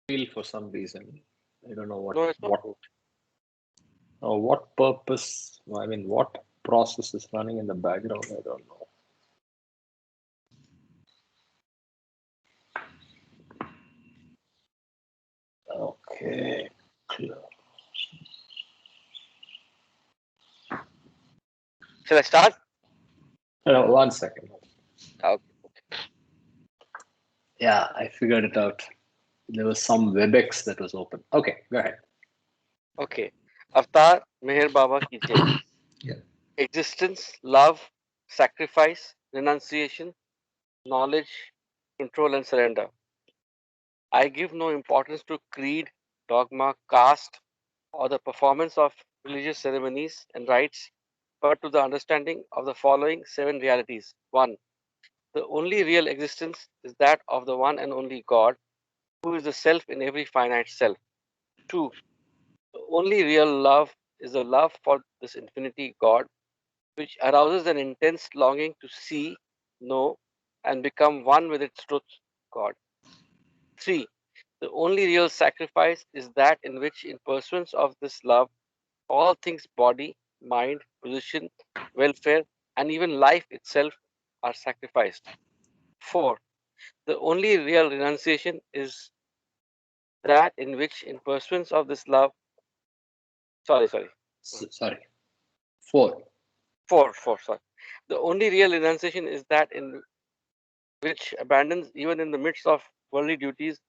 for some reason. I don't know No, it's not what boot. what purpose. I mean, what process is running in the background? I don't know. Okay. Shall I start? No, 1 second. Okay. Yeah, I figured it out. There was some WebEx that was open. Okay, go ahead. Okay. Avatar Meher Baba ki jai. Yeah. Existence, love, sacrifice, renunciation, knowledge, control, and surrender. I give no importance to creed, dogma, caste, or the performance of religious ceremonies and rites, but to the understanding of the following seven realities. 1. The only real existence is that of the one and only God, who is the self in every finite self. 2. The only real love is the love for this infinity God, which arouses an intense longing to see, know, and become one with its truth, God. 3. The only real sacrifice is that in which, in pursuance of this love, all things body, mind, position, welfare, and even life itself are sacrificed. 4. The only real renunciation is that in which, in pursuance of this love, sorry, Sorry. 4. 4, sorry. The only real renunciation is that in which abandons, even in the midst of worldly duties,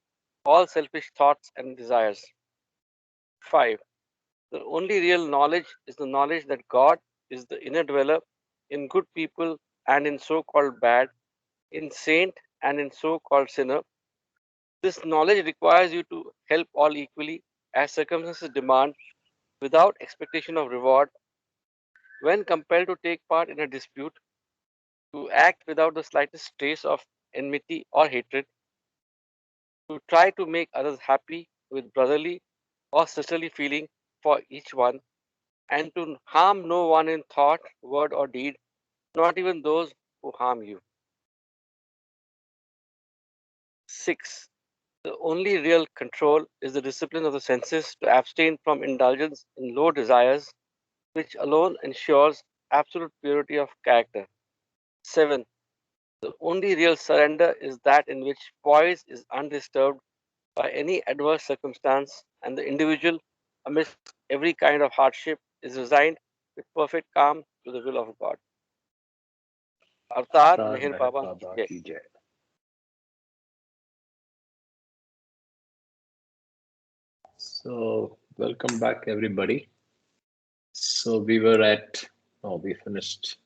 all selfish thoughts and desires. 5. The only real knowledge is the knowledge that God is the inner dweller in good people and in so called bad, in saint and in so called sinner. This knowledge requires you to help all equally as circumstances demand without expectation of reward. When compelled to take part in a dispute, to act without the slightest trace of enmity or hatred, to try to make others happy with brotherly or sisterly feeling for each one, and to harm no one in thought, word, or deed, not even those who harm you. 6. The only real control is the discipline of the senses to abstain from indulgence in low desires, which alone ensures absolute purity of character. 7. The only real surrender is that in which poise is undisturbed by any adverse circumstance, and the individual, amidst every kind of hardship, is resigned with perfect calm to the will of God. Avatar Avatar Meher Meher Baba ki Baba jai. ki jai. So, welcome back, everybody. So, we finished.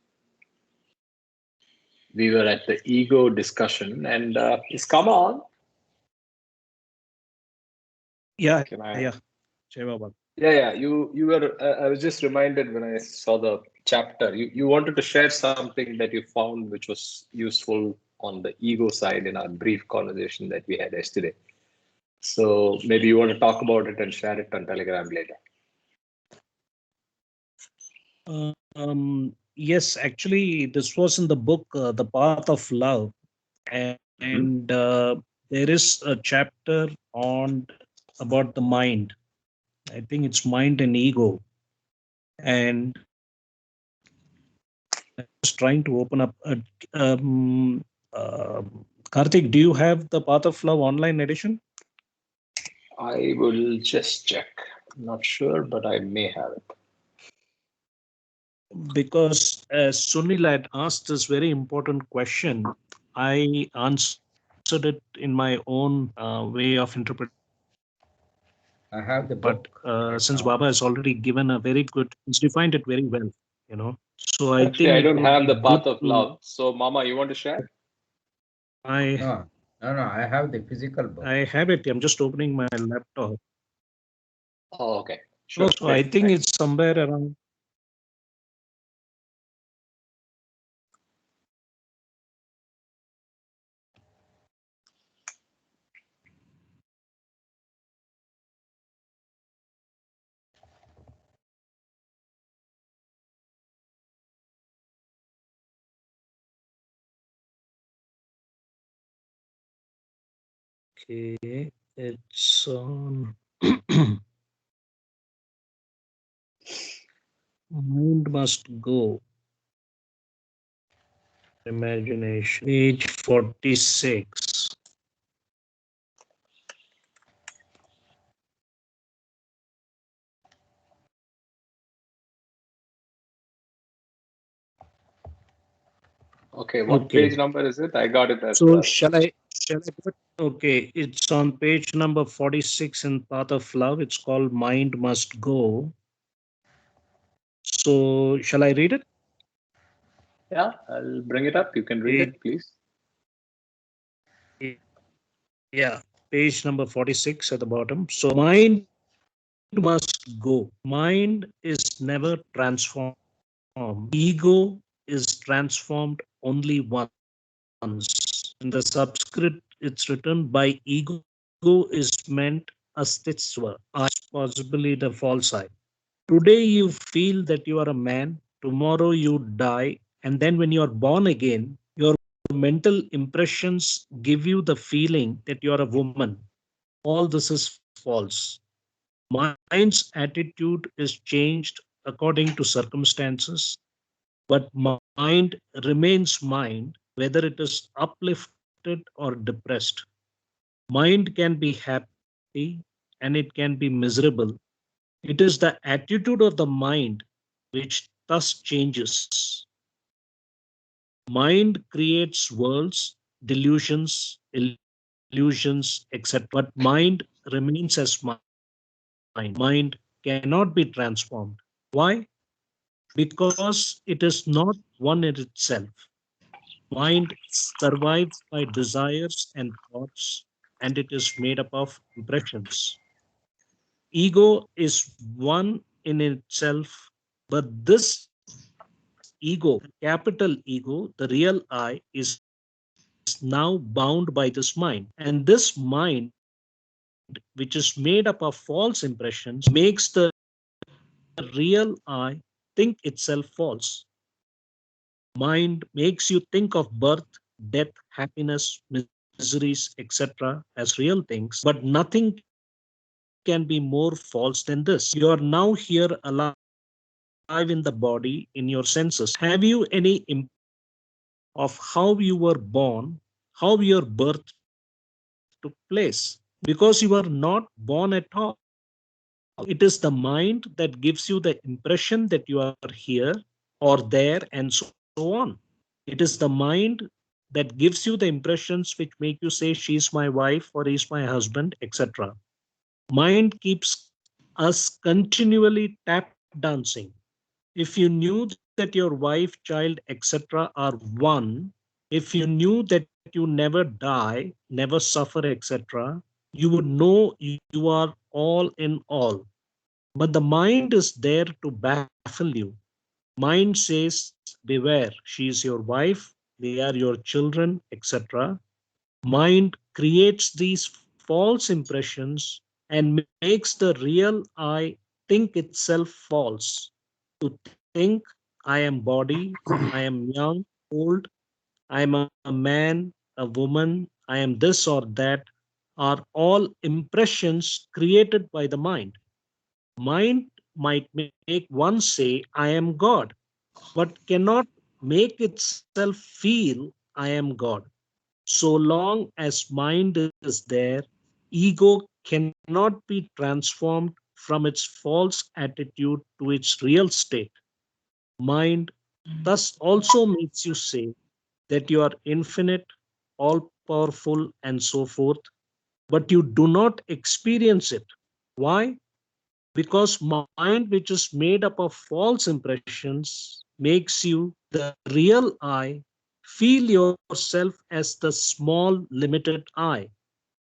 We were at the ego discussion, and it's come on. Yeah, Can yeah. I? Jai Baba. Yeah. You were. I was just reminded when I saw the chapter. You wanted to share something that you found which was useful on the ego side in our brief conversation that we had yesterday. So maybe you want to talk about it and share it on Telegram later. Yes, actually, this was in the book, The Path of Love. Mhm. And there is a chapter on about the mind. I think it's mind and ego. And I was trying to open up. Um, uh, Karthik, do you have the Path of Love online edition? I will just check. Not sure, but I may have it. Because Sunil had asked this very important question, I answered it in my own way of interpretation. I have the But book since right Baba now. has already given a very good, he's defined it very well, you know. So I Actually, think I it don't would have be the good path of to. love. So, Mama, you want to share? I No, no, I have the physical book. I have it. I'm just opening my laptop. Oh, okay. Oh, Sure. so I Great. think Thanks. it's somewhere around. Okay. It's on Mind Must Go. Imagination. Page 46. Okay, what Okay. page number is it? I got it as So well. shall I put? Okay, it's on page number 46 in Path of Love. It's called Mind Must Go. So shall I read it? Yeah, I'll bring it up. You can read it, please. Yeah, page number 46 at the bottom. So mind must go. Mind is never transformed. Ego is transformed only once. In the Sanskrit, it's written by ego is meant astitsva, possibly the false I. Today you feel that you are a man, tomorrow you die, and then when you are born again, your mental impressions give you the feeling that you are a woman. All this is false. Mind's attitude is changed according to circumstances, but mind remains mind, whether it is uplifted or depressed. Mind can be happy and it can be miserable. It is the attitude of the mind which thus changes. Mind creates worlds, delusions, illusions, etc. But mind remains as mind. Mind cannot be transformed. Why? Because it is not one in itself. Mind survives by desires and thoughts, and it is made up of impressions. Ego is one in itself, but this ego, capital ego, the real I, is now bound by this mind. And this mind, which is made up of false impressions, makes the real I think itself false. Mind makes you think of birth, death, happiness, miseries, etc. as real things, but nothing can be more false than this. You are now here alive in the body in your senses. Have you any impression of how you were born, how your birth took place? Because you are not born at all. It is the mind that gives you the impression that you are here or there and so on. It is the mind that gives you the impressions which make you say, she's my wife or he's my husband, etc. Mind keeps us continually tap dancing. If you knew that your wife, child, etc. are one, if you knew that you never die, never suffer, etc., you would know you are all in all. But the mind is there to baffle you. Mind says, beware, she is your wife, they are your children, etc. Mind creates these false impressions and makes the real I think itself false. To think I am body, I am young, old, I am a man, a woman, I am this or that are all impressions created by the mind. Mind might make one say, I am God, but cannot make itself feel I am God. So long as mind is there, ego cannot be transformed from its false attitude to its real state. Mind thus also makes you say that you are infinite, all powerful, and so forth. But you do not experience it. Why? Because mind, which is made up of false impressions, makes you the real I feel yourself as the small, limited I.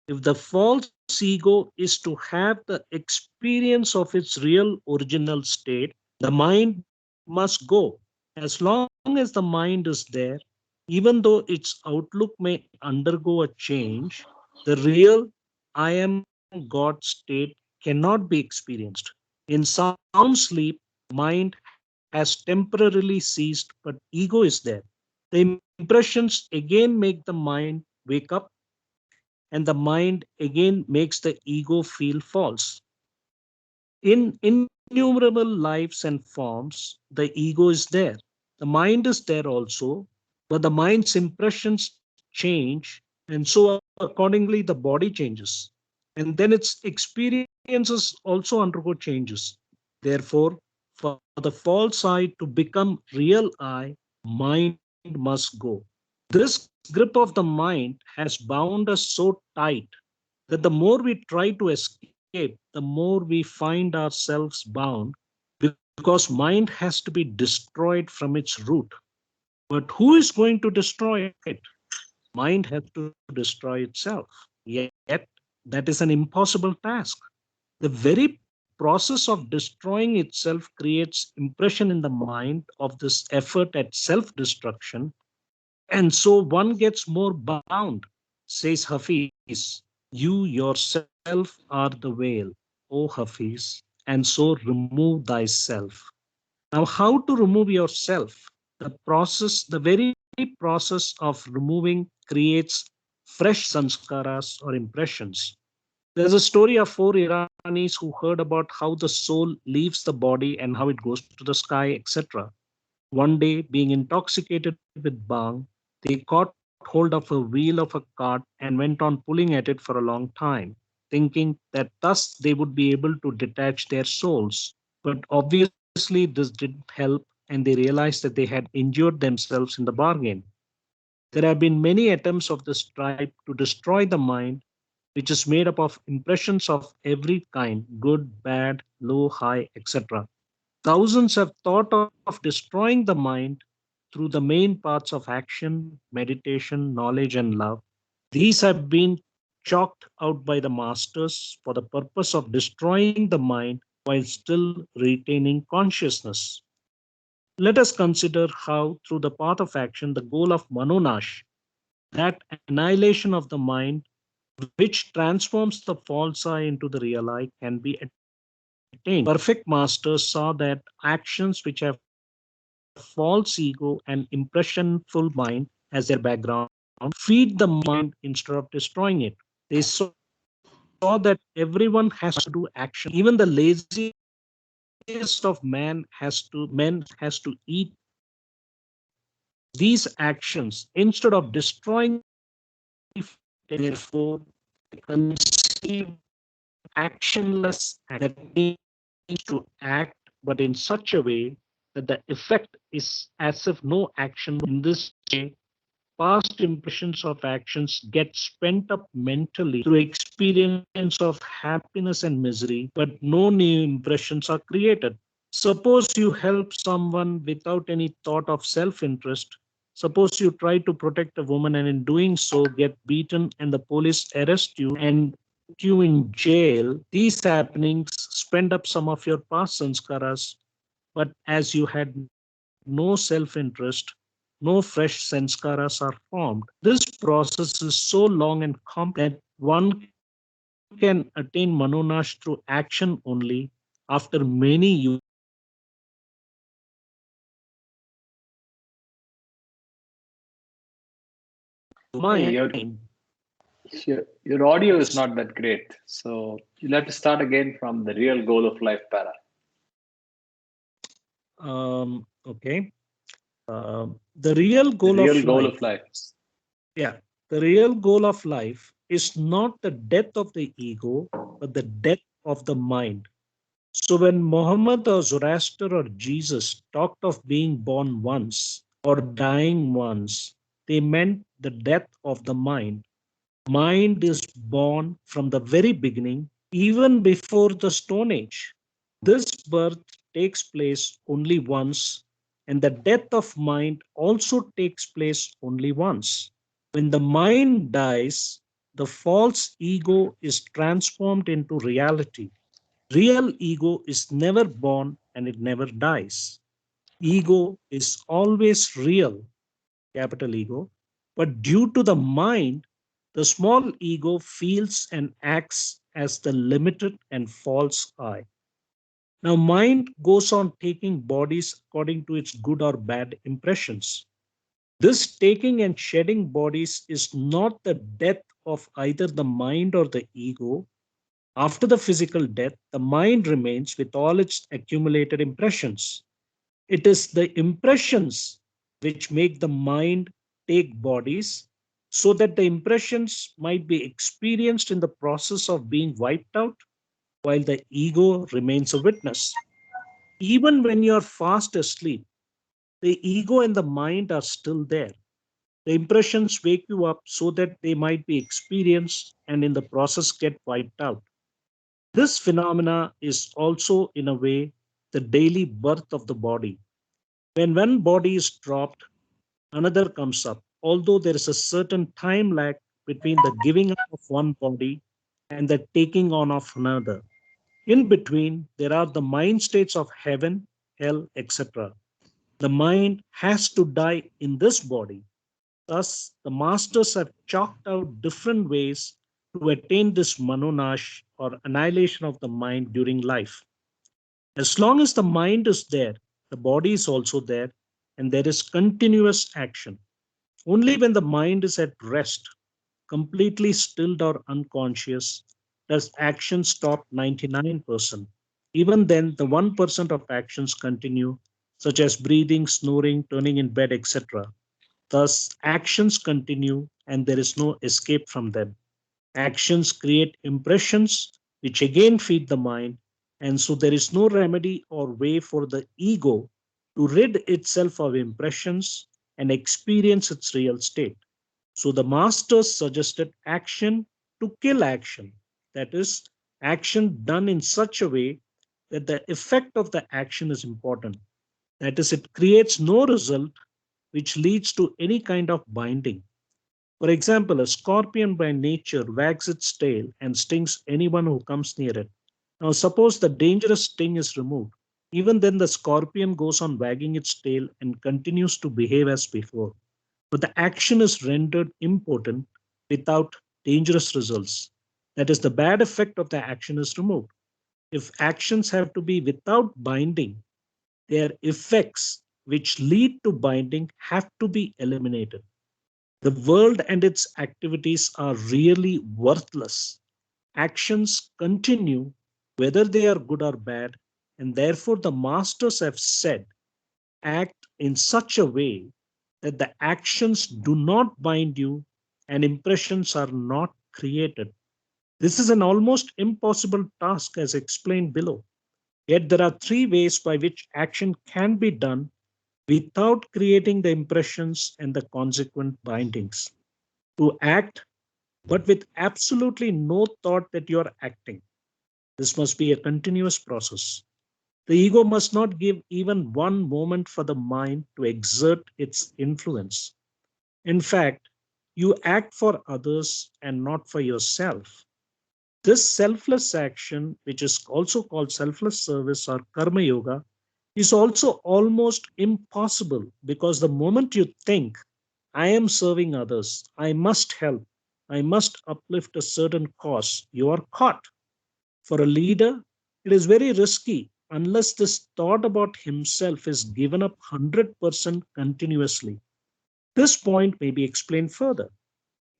If the false ego is to have the experience of its real original state, the mind must go. As long as the mind is there, even though its outlook may undergo a change, the real I am God state cannot be experienced. In sound sleep, mind has temporarily ceased, but ego is there. The impressions again make the mind wake up. The impressions again make the mind wake up, and the mind again makes the ego feel false. In innumerable lives and forms, the ego is there. The mind is there also, but the mind's impressions change, and so accordingly, the body changes. And then its experiences also undergo changes. Therefore, for the false I to become real I, mind must go. This grip of the mind has bound us so tight that the more we try to escape, the more we find ourselves bound, because mind has to be destroyed from its root. But who is going to destroy it? Mind has to destroy itself. Yet, that is an impossible task. The very process of destroying itself creates impression in the mind of this effort at self destruction, and so one gets more bound, says Hafiz. You yourself are the veil, O Hafiz, and so remove thyself. Now, how to remove yourself? The very process of removing creates fresh sanskaras or impressions. There's a story of four Iranis who heard about how the soul leaves the body and how it goes to the sky, etc. One day, being intoxicated with bhang, they caught hold of a wheel of a cart and went on pulling at it for a long time, thinking that thus they would be able to detach their souls. But obviously, this didn't help, and they realized that they had injured themselves in the bargain. There have been many attempts of this type to destroy the mind, which is made up of impressions of every kind, good, bad, low, high, etc. Thousands have thought of destroying the mind through the main paths of action, meditation, knowledge, and love. These have been chalked out by the masters for the purpose of destroying the mind while still retaining consciousness. Let us consider how, through the path of action, the goal of Manonash, that annihilation of the mind, which transforms the false I into the real I, can be attained. Perfect masters saw that actions which have false ego and impressionful mind as their background feed the mind instead of destroying it. They saw that everyone has to do action. Even the laziest of men has to eat these actions instead of destroying the flesh. Therefore, they conceive actionless acts that means to act, but in such a way that the effect is as if no action was taken. In this way, past impressions of actions get spent up mentally through experience of happiness and misery, but no new impressions are created. Suppose you help someone without any thought of self interest. Suppose you try to protect a woman and in doing so get beaten and the police arrest you and put you in jail. These happenings spend up some of your past sanskaras, but as you had no self interest, no fresh sanskaras are formed. This process is so long and complex that one can attain Manonash through action only after many use of mind. Hey, your audio is not that great. So you'll have to start again from the real goal of life para. Okay. The real The goal of real goal life, of life. yeah, the real goal of life is not the death of the ego, but the death of the mind. So when Muhammad or Zoroaster or Jesus talked of being born once or dying once, they meant the death of the mind. Mind is born from the very beginning, even before the Stone Age. This birth takes place only once, and the death of mind also takes place only once. When the mind dies, the false ego is transformed into reality. Real ego is never born and it never dies. Ego is always real, capital Ego, but due to the mind, the small ego feels and acts as the limited and false I. Now, mind goes on taking bodies according to its good or bad impressions. This taking and shedding bodies is not the death of either the mind or the ego. After the physical death, the mind remains with all its accumulated impressions. It is the impressions which make the mind take bodies so that the impressions might be experienced in the process of being wiped out while the ego remains a witness. Even when you're fast asleep, the ego and the mind are still there. The impressions wake you up so that they might be experienced and in the process get wiped out. This phenomena is also, in a way, the daily birth of the body. When one body is dropped, another comes up, although there is a certain time lag between the giving up of one body and the taking on of another. In between, there are the mind states of heaven, hell, etc. The mind has to die in this body. Thus, the masters have chalked out different ways to attain this manonash or annihilation of the mind during life. As long as the mind is there, the body is also there, and there is continuous action. Only when the mind is at rest, completely stilled or unconscious, does action stop 99%. Even then, the 1% of actions continue, such as breathing, snoring, turning in bed, etc. Thus, actions continue and there is no escape from them. Actions create impressions, which again feed the mind, and so there is no remedy or way for the ego to rid itself of impressions and experience its real state. So the masters suggested action to kill action. That is, action done in such a way that the effect of the action is important. That is, it creates no result which leads to any kind of binding. For example, a scorpion by nature wags its tail and stings anyone who comes near it. Now, suppose the dangerous sting is removed. Even then, the scorpion goes on wagging its tail and continues to behave as before. But the action is rendered impotent without dangerous results. That is, the bad effect of the action is removed. If actions have to be without binding, their effects which lead to binding have to be eliminated. The world and its activities are really worthless. Actions continue whether they are good or bad, and therefore the masters have said, act in such a way that the actions do not bind you and impressions are not created. This is an almost impossible task as explained below. Yet there are three ways by which action can be done without creating the impressions and the consequent bindings. To act, but with absolutely no thought that you are acting. This must be a continuous process. The ego must not give even one moment for the mind to exert its influence. In fact, you act for others and not for yourself. This selfless action, which is also called selfless service or karma yoga, is also almost impossible because the moment you think, I am serving others, I must help, I must uplift a certain cause, you are caught. For a leader, it is very risky unless this thought about himself is given up 100% continuously. This point may be explained further.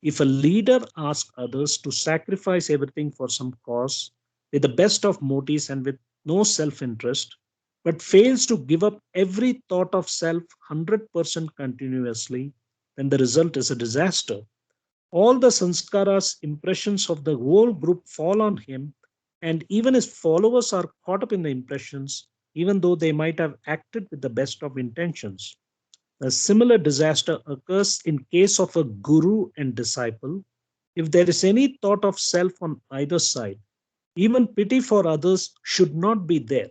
If a leader asks others to sacrifice everything for some cause with the best of motives and with no self interest, but fails to give up every thought of self 100% continuously, then the result is a disaster. All the sanskaras, impressions of the whole group fall on him, and even his followers are caught up in the impressions, even though they might have acted with the best of intentions. A similar disaster occurs in case of a guru and disciple. If there is any thought of self on either side, even pity for others should not be there.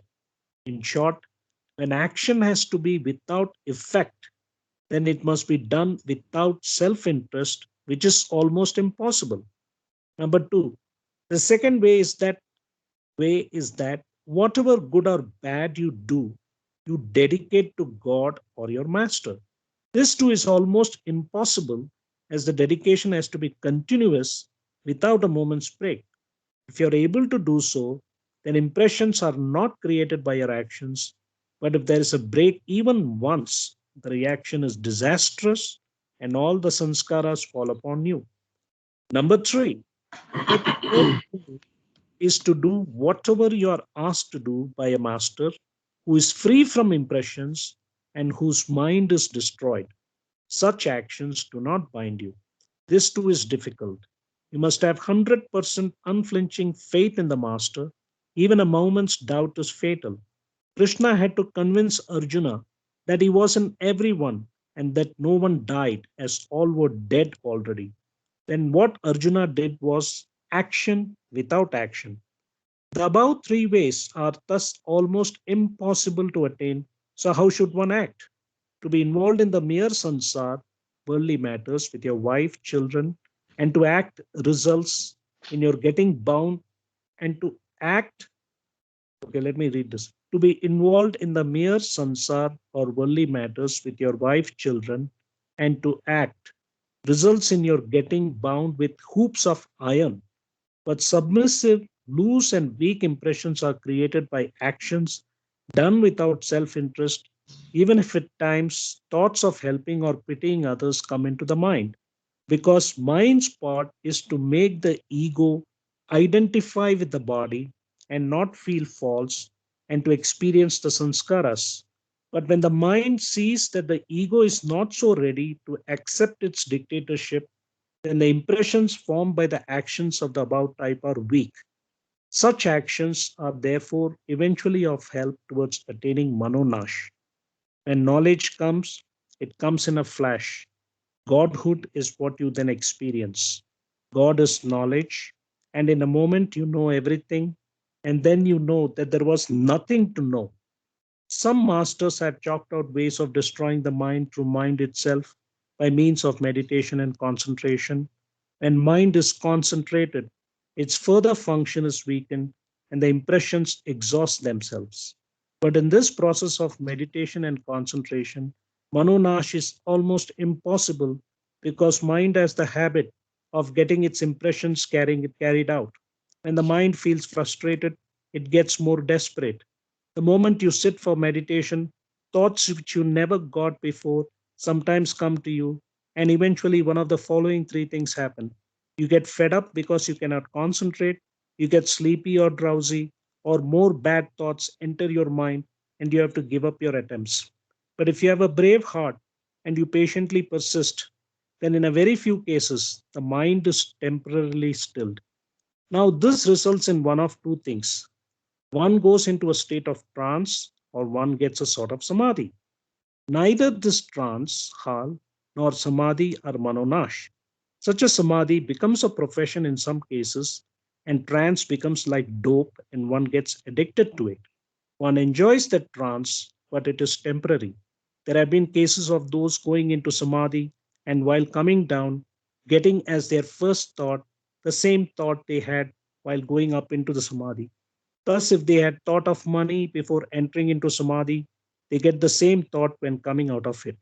In short, when action has to be without effect, then it must be done without self interest, which is almost impossible. Number two, the second way is that whatever good or bad you do, you dedicate to God or your master. This too is almost impossible as the dedication has to be continuous without a moment's break. If you're able to do so, then impressions are not created by your actions. But if there is a break even once, the reaction is disastrous and all the sanskaras fall upon you. Number three, step number two is to do whatever you are asked to do by a master who is free from impressions and whose mind is destroyed. Such actions do not bind you. This too is difficult. You must have 100% unflinching faith in the master. Even a moment's doubt is fatal. Krishna had to convince Arjuna that he wasn't everyone and that no one died, as all were dead already. Then what Arjuna did was action without action. The above three ways are thus almost impossible to attain. So, how should one act? To be involved in the mere sansar, worldly matters with your wife, children, and to act results in your getting bound and to act. Okay, let me read this. To be involved in the mere sansar or worldly matters with your wife, children, and to act results in your getting bound with hoops of iron. But submissive, loose, and weak impressions are created by actions done without self interest, even if at times thoughts of helping or pitying others come into the mind. Because mind's part is to make the ego identify with the body and not feel false and to experience the sanskaras. But when the mind sees that the ego is not so ready to accept its dictatorship, then the impressions formed by the actions of the above type are weak. Such actions are therefore eventually of help towards attaining manonash. When knowledge comes, it comes in a flash. Godhood is what you then experience. God is knowledge, and in a moment you know everything, and then you know that there was nothing to know. Some masters have chalked out ways of destroying the mind through mind itself by means of meditation and concentration. When mind is concentrated, its further function is weakened and the impressions exhaust themselves. But in this process of meditation and concentration, Manonash is almost impossible because mind has the habit of getting its impressions carried out. When the mind feels frustrated, it gets more desperate. The moment you sit for meditation, thoughts which you never got before sometimes come to you, and eventually one of the following three things happen. You get fed up because you cannot concentrate, you get sleepy or drowsy, or more bad thoughts enter your mind, and you have to give up your attempts. But if you have a brave heart and you patiently persist, then in a very few cases, the mind is temporarily stilled. Now, this results in one of two things. One goes into a state of trance or one gets a sort of samadhi. Neither this trance, hal, nor samadhi are manonash. Such a samadhi becomes a profession in some cases, and trance becomes like dope and one gets addicted to it. One enjoys that trance, but it is temporary. There have been cases of those going into samadhi and while coming down, getting as their first thought the same thought they had while going up into the samadhi. Thus, if they had thought of money before entering into samadhi, they get the same thought when coming out of it.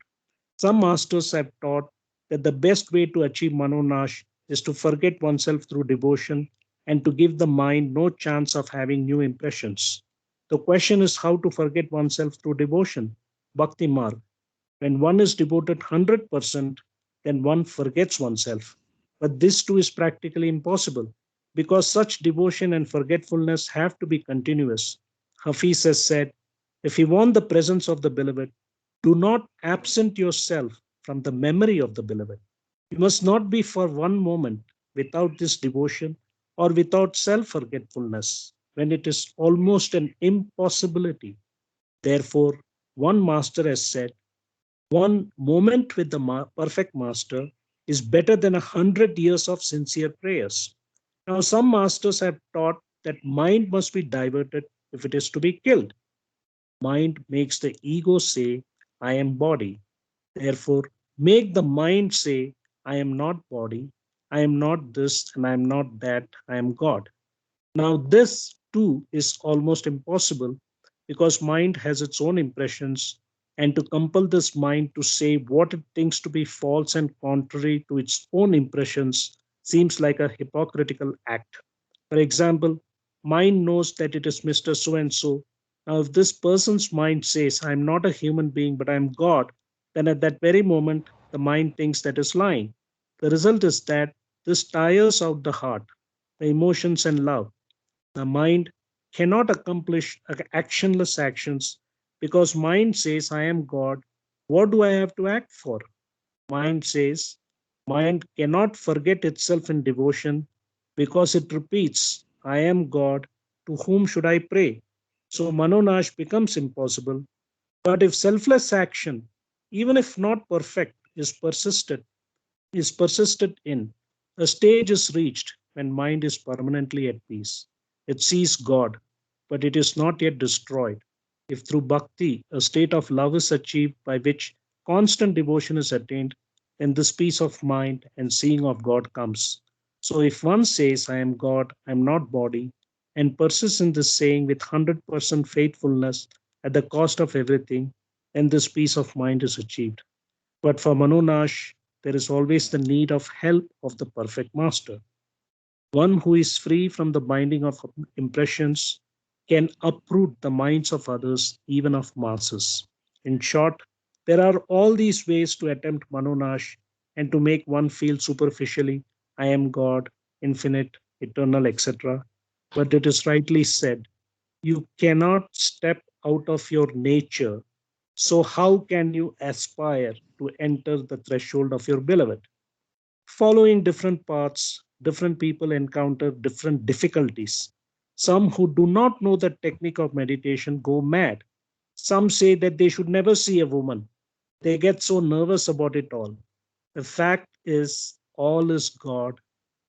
Some masters have taught that the best way to achieve manonash is to forget oneself through devotion and to give the mind no chance of having new impressions. The question is how to forget oneself through devotion, bhakti marg. When one is devoted 100%, then one forgets oneself. But this too is practically impossible because such devotion and forgetfulness have to be continuous. Hafiz has said, if you want the presence of the beloved, do not absent yourself from the memory of the beloved. You must not be for one moment without this devotion or without self forgetfulness when it is almost an impossibility. Therefore, one master has said, one moment with the perfect master is better than 100 years of sincere prayers. Now, some masters have taught that mind must be diverted if it is to be killed. Mind makes the ego say, I am body. Therefore, make the mind say, I am not body, I am not this, and I am not that, I am God. Now, this too is almost impossible because mind has its own impressions, and to compel this mind to say what it thinks to be false and contrary to its own impressions seems like a hypocritical act. For example, mind knows that it is Mr. So and so. Now, if this person's mind says, I am not a human being, but I am God, then at that very moment, the mind thinks that is lying. The result is that this tires out the heart, the emotions, and love. The mind cannot accomplish actionless actions because mind says, I am God. What do I have to act for? Mind says, mind cannot forget itself in devotion because it repeats, I am God. To whom should I pray? So Manonash becomes impossible. But if selfless action, even if not perfect, is persisted in, a stage is reached when mind is permanently at peace. It sees God, but it is not yet destroyed. If through bhakti a state of love is achieved by which constant devotion is attained, then this peace of mind and seeing of God comes. So if one says, I am God, I am not body, and persists in this saying with 100% faithfulness at the cost of everything, then this peace of mind is achieved. But for Manonash, there is always the need of help of the perfect master. One who is free from the binding of impressions can uproot the minds of others, even of masses. In short, there are all these ways to attempt Manonash and to make one feel superficially, I am God, infinite, eternal, etc. But it is rightly said, you cannot step out of your nature. So, how can you aspire to enter the threshold of your beloved? Following different paths, different people encounter different difficulties. Some who do not know the technique of meditation go mad. Some say that they should never see a woman. They get so nervous about it all. The fact is, all is God,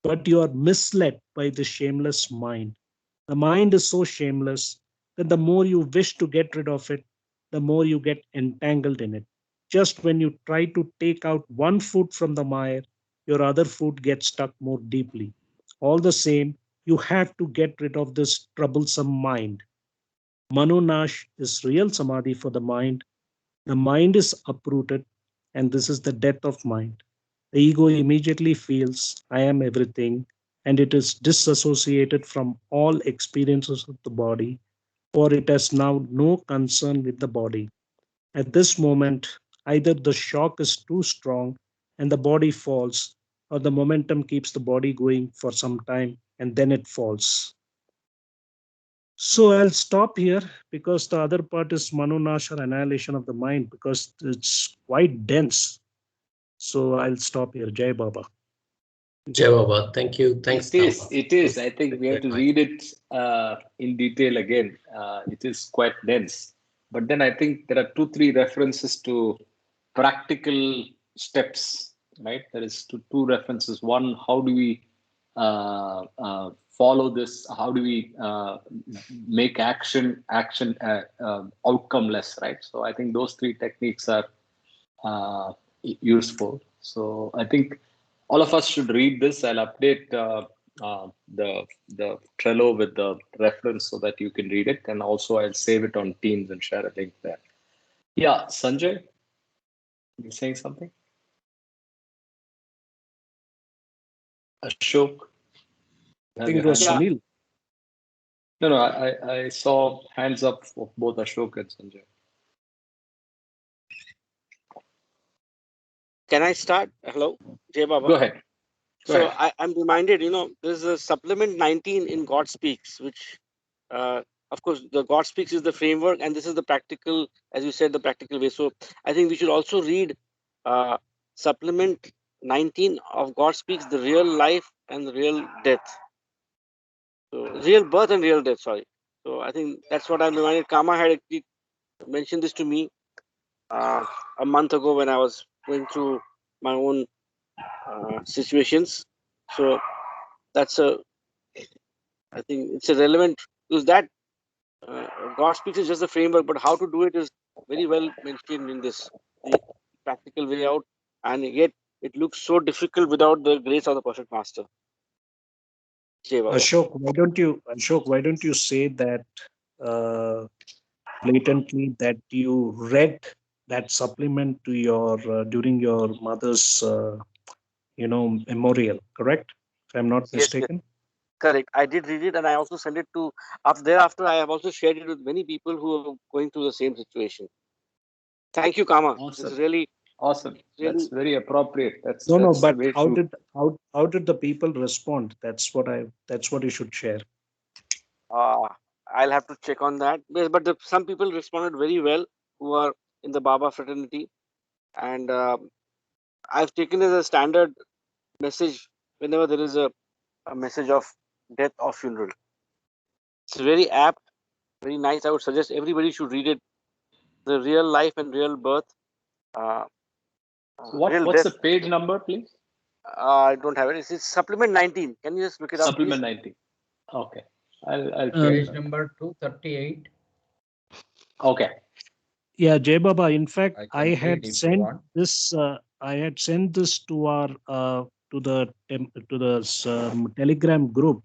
but you are misled by the shameless mind. The mind is so shameless that the more you wish to get rid of it, the more you get entangled in it. Just when you try to take out one foot from the mire, your other foot gets stuck more deeply. All the same, you have to get rid of this troublesome mind. Manonash is real samadhi for the mind. The mind is uprooted, and this is the death of mind. The ego immediately feels, I am everything, and it is disassociated from all experiences of the body, for it has now no concern with the body. At this moment, either the shock is too strong and the body falls, or the momentum keeps the body going for some time and then it falls. So I'll stop here because the other part is Manonash or annihilation of the mind because it's quite dense. So I'll stop here. Jai Baba. Jai Baba, thank you. Thanks, It is. Kama. It is. I think we have Very to much. read it in detail again. It is quite dense. But then I think there are 2, 3 references to practical steps, right? There is two references. One, how do we follow this? How do we make action outcomeless, right? So I think those 3 techniques are useful. So I think all of us should read this. I'll update the Trello with the reference so that you can read it, and also I'll save it on Teams and share a link there. Yeah, Sanjay, you saying something? Ashok, I think it was Sunil. No, I saw hands up of both Ashok and Sanjay. Can I start? Hello, Jay Baba. Go ahead. So I'm reminded, there's a supplement 19 in God Speaks, which, of course, the God Speaks is the framework, and this is the practical, as you said, the practical way. So I think we should also read supplement 19 of God Speaks, the real life and the real death. So real birth and real death, sorry. So I think that's what I'm reminded. Kama had actually mentioned this to me a month ago when I was going through my own situations. So that's I think it's a relevant, because that God Speaks is just the framework, but how to do it is very well mentioned in this, the practical way out, and yet it looks so difficult without the grace of the perfect master. Ashok, why don't you say that uh, blatantly that you read that supplement to your during your mother's memorial, correct? If I'm not Yes, yes, mistaken. correct. I did read it, and I also sent it to. After thereafter, I have also shared it with many people who are going through the same situation. Thank you, Kama. This Awesome. is really Awesome. That's Really, very appropriate. That's No, that's the but way how to. did how did the people respond? That's what you should share. uh, I'll have to check on that. But some people responded very well who are in the Baba fraternity, and I've taken it as a standard message whenever there is a message of death or funeral. It's very apt, very nice. I would suggest everybody should read it. The real life and real birth, uh, So what real what's death. the page number, please? I don't have it. It's supplement 19. Can you just look it up, please? Supplement 90. Okay. I'll check Um, Page that. number 238. Okay. Yeah, Jay Baba. In fact, I I can had read if you sent want. this. I had sent this to our to the Telegram group,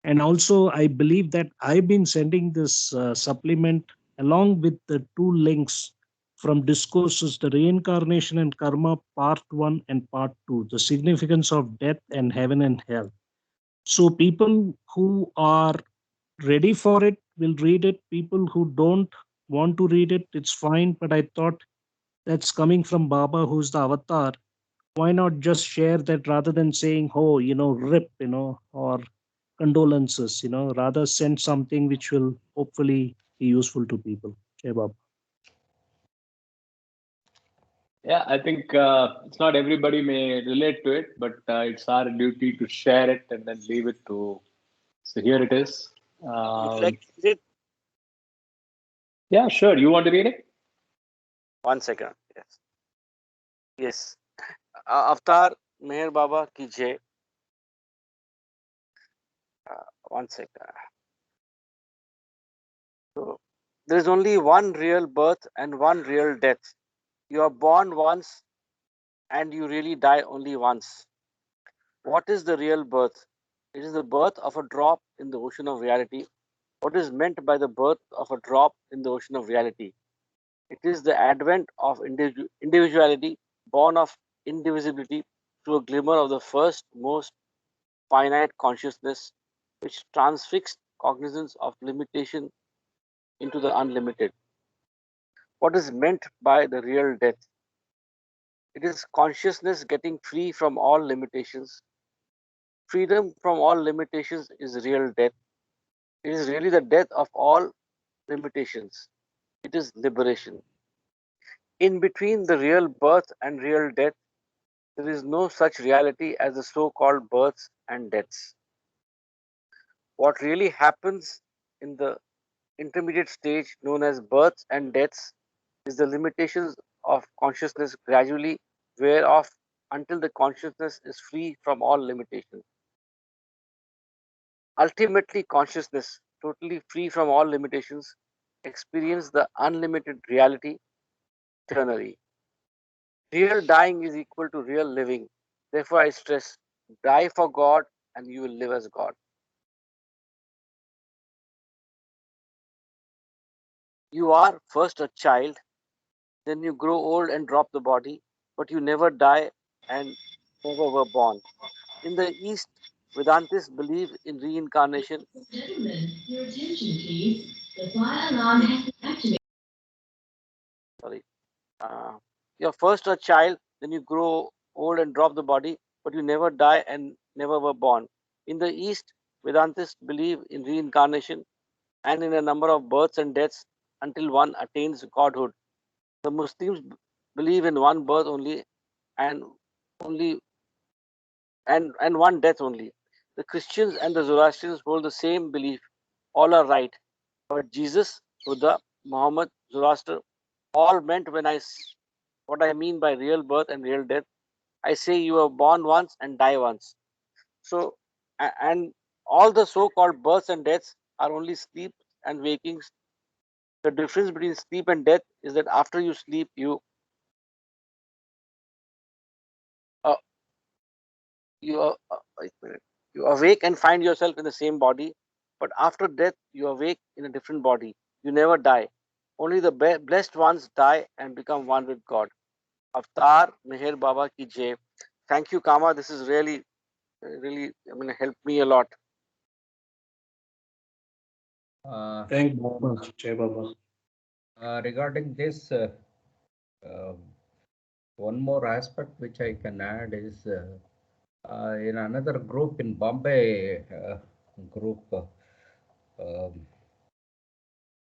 and also I believe that I've been sending this supplement along with the two links from Discourses, the Reincarnation and Karma, Part One and Part Two, the significance of death and heaven and hell. So people who are ready for it will read it. People who don't want to read it, it's fine. But I thought that's coming from Baba, who's the avatar. Why not just share that rather than saying, oh, rip, or condolences, rather send something which will hopefully be useful to people. Jai Baba. Yeah, I think it's not everybody may relate to it, but it's our duty to share it and then leave it to. So here it is. Would you like to read it? Yeah, sure. You want to read it? 1 second. Yes. Yes. Avatar Meher Baba ki jai. 1 second. So, there is only one real birth and one real death. You are born once and you really die only once. What is the real birth? It is the birth of a drop in the ocean of reality. What is meant by the birth of a drop in the ocean of reality? It is the advent of individuality, born of indivisibility, through a glimmer of the first, most finite consciousness, which transfixed cognizance of limitation into the unlimited. What is meant by the real death? It is consciousness getting free from all limitations. Freedom from all limitations is real death. It is really the death of all limitations. It is liberation. In between the real birth and real death, there is no such reality as the so called births and deaths. What really happens in the intermediate stage known as births and deaths is the limitations of consciousness gradually wear off until the consciousness is free from all limitations. Ultimately, consciousness, totally free from all limitations, experience the unlimited reality eternally. Real dying is equal to real living. Therefore, I stress die for God and you will live as God. You are first a child, then you grow old and drop the body, but you never die and never were born. In the East, Vedantists believe in reincarnation. Gentlemen, your attention, please. The fire alarm has been activated. Sorry. You're first a child, then you grow old and drop the body, but you never die and never were born. In the East, Vedantists believe in reincarnation and in a number of births and deaths until one attains godhood. The Muslims believe in one birth only and only and one death only. The Christians and the Zoroastrians hold the same belief. All are right. But Jesus, Buddha, Muhammad, Zoroaster, all meant what I mean by real birth and real death. I say you are born once and die once. So, and all the so-called births and deaths are only sleep and wakings. The difference between sleep and death is that after you sleep, uh, wait a minute. You awake and find yourself in the same body, but after death, you awake in a different body. You never die. Only the blessed ones die and become one with God. Avatar Meher Baba ki jai. Thank you, Kama. This is really, helped me a lot. Uh, Thank Baba. Jai Baba. Regarding this, um one more aspect which I can add is in another group in Bombay group, um,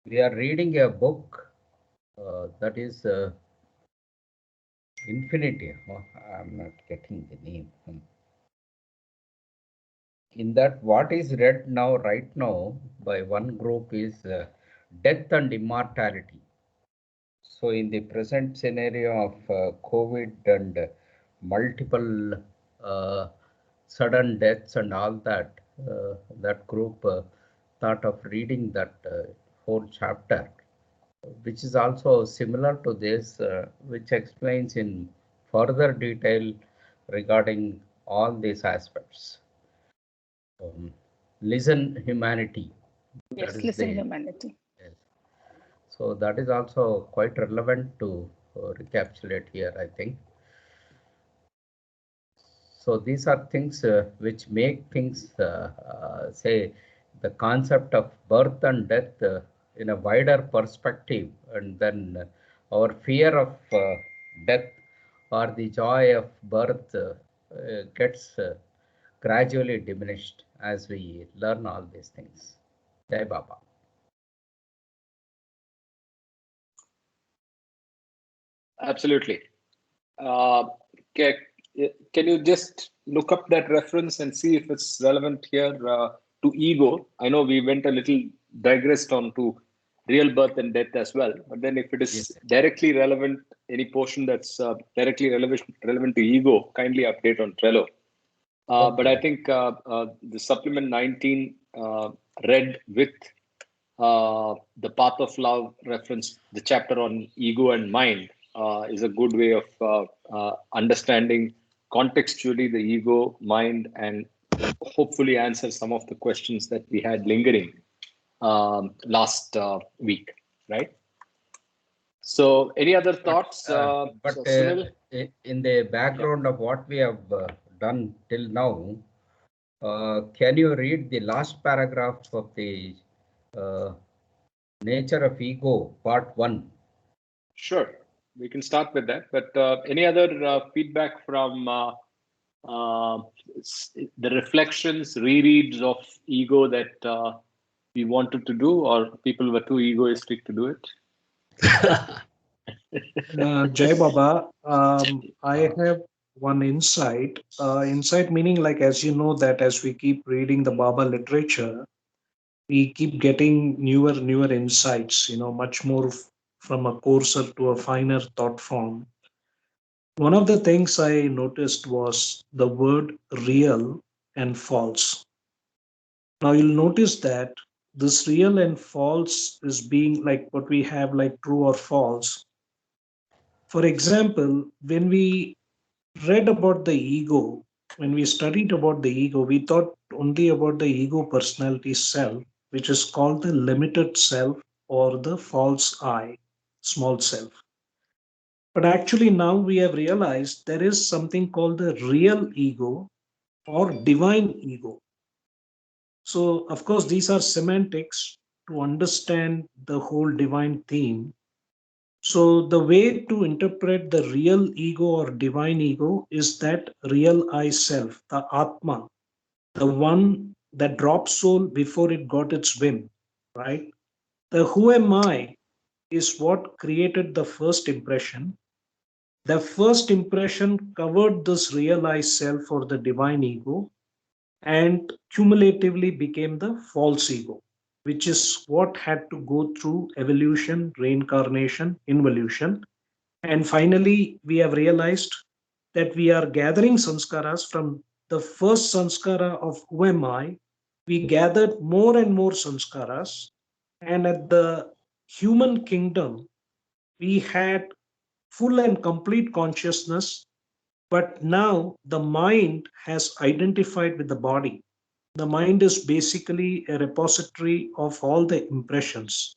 we are reading a book that is Infinity. Oh, I'm not getting the name. In that, what is read now, right now, by one group is death and immortality. So, in the present scenario of COVID and multiple sudden deaths and all that, that group thought of reading that whole chapter, which is also similar to this, which explains in further detail regarding all these aspects. Listen humanity. Yes, That is listen, the humanity. yes. So that is also quite relevant to recapitulate here, I think. So these are things which make things, say, the concept of birth and death in a wider perspective, and then our fear of death or the joy of birth gets gradually diminished as we learn all these things. Jai Baba. Absolutely. Uh, ca- can you just look up that reference and see if it's relevant here to ego? I know we went a little digressed on to real birth and death as well, but then if it is Yes. directly relevant, any portion that's directly relevant to ego, kindly update on Trello. But I think the supplement 19 read with the path of love reference, the chapter on ego and mind, is a good way of understanding contextually the ego, mind, and hopefully answer some of the questions that we had lingering last week, right? So, any other thoughts, But Sunil? in the background of what we have done till now, can you read the last paragraph of the uh, nature of ego, part 1? Sure, we can start with that. But any other feedback from the reflections, rereads of ego that we wanted to do, or people were too egoistic to do it? Jai Baba, I have one insight. Insight meaning, like, as you know, that as we keep reading the Baba literature, we keep getting newer insights, much more from a coarser to a finer thought form. One of the things I noticed was the word real and false. Now you'll notice that this real and false is being like what we have, like true or false. For example, when we read about the ego, when we studied about the ego, we thought only about the ego personality self, which is called the limited self or the false I, small self. But actually, now we have realized there is something called the real ego or divine ego. So, of course, these are semantics to understand the whole divine theme. So, the way to interpret the real ego or divine ego is that real I self, the Atma, the one that dropped soul before it got its whim, right? The who am I is what created the first impression. The first impression covered this real I self or the divine ego and cumulatively became the false ego, which is what had to go through evolution, reincarnation, involution. And finally, we have realized that we are gathering sanskaras from the first sanskara of who am I. We gathered more and more sanskaras. And at the human kingdom, we had full and complete consciousness. But now the mind has identified with the body. The mind is basically a repository of all the impressions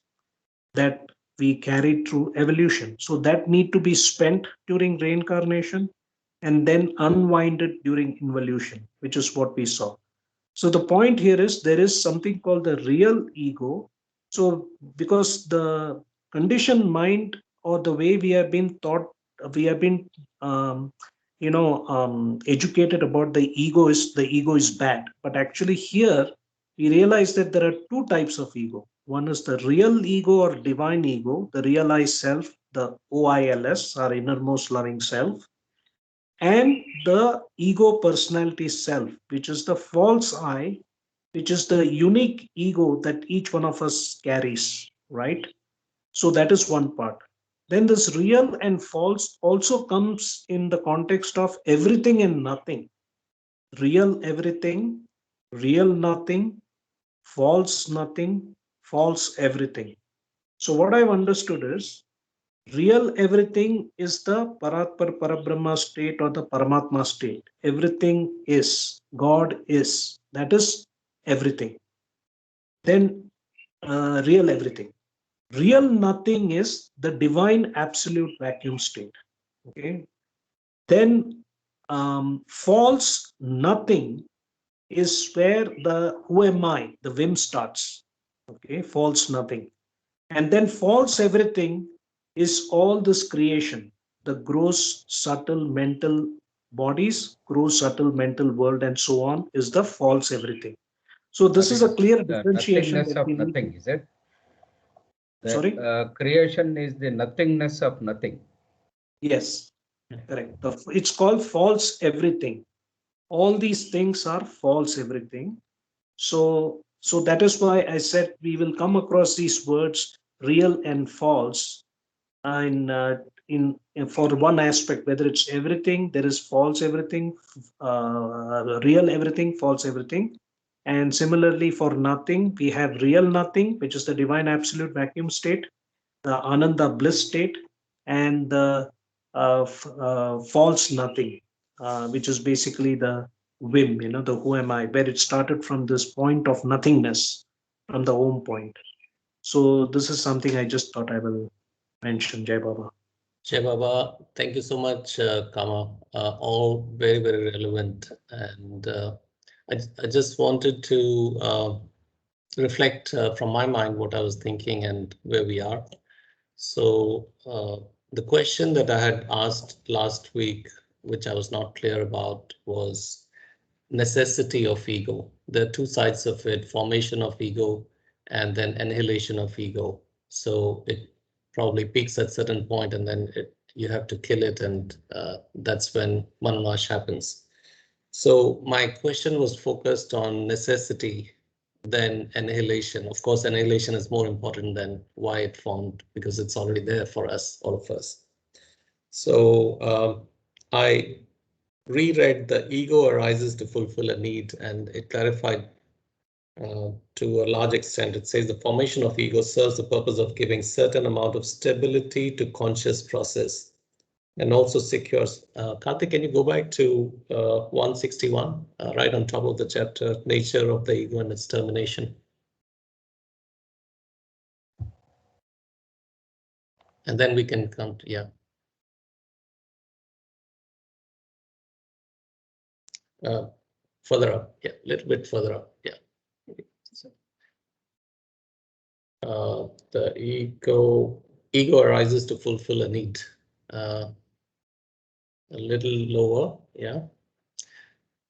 that we carried through evolution. So that need to be spent during reincarnation and then unwinded during involution, which is what we saw. So the point here is there is something called the real ego. So because the conditioned mind or the way we have been taught we have been educated about the ego is bad, but actually here we realize that there are two types of ego. One is the real ego or divine ego, the realized self, the OILS, our innermost loving self, and the ego personality self, which is the false I, which is the unique ego that each one of us carries, right? So that is one part. Then this real and false also comes in the context of everything and nothing. Real everything, real nothing, false nothing, false everything. So what I've understood is real everything is the Paratpar Parabrahma state or the Paramatma state. Everything is, God is. That is everything. Then real everything. Real nothing is the divine absolute vacuum state. Okay. Then false nothing is where the who am I, the whim starts. Okay, false nothing. And then false everything is all this creation, the gross, subtle mental bodies, gross, subtle mental world, and so on, is the false everything. So this That is a is clear the differentiation nothingness that we of need to. nothing, is it? Sorry? The creation is the nothingness of nothing. Yes, correct. It's called false everything. All these things are false everything. So that is why I said we will come across these words real and false in for one aspect, whether it's everything, there is false everything, real everything, false everything. And similarly for nothing, we have real nothing, which is the divine absolute vacuum state, the Ananda bliss state, and the false nothing, which is basically the whim, the who am I, where it started from this point of nothingness, from the home point. So this is something I just thought I will mention, Jai Baba. Jai Baba, thank you so much, Kama. All very, very relevant. And I just wanted to reflect from my mind what I was thinking and where we are. So the question that I had asked last week, which I was not clear about, was necessity of ego. There are two sides of it: formation of ego and then annihilation of ego. So it probably peaks at a certain point and then you have to kill it, and that's when manmash happens. So my question was focused on necessity, then annihilation. Of course, annihilation is more important than why it formed, because it's already there for us, all of us. So I reread "The ego arises to fulfill a need," and it clarified to a large extent. It says the formation of ego serves the purpose of giving certain amount of stability to conscious process and also secures. Karthik, can you go back to 161, right on top of the chapter, nature of the ego and its termination? And then we can come to, yeah. Further up, yeah, a little bit further up, yeah. The ego arises to fulfill a need. A little lower, yeah.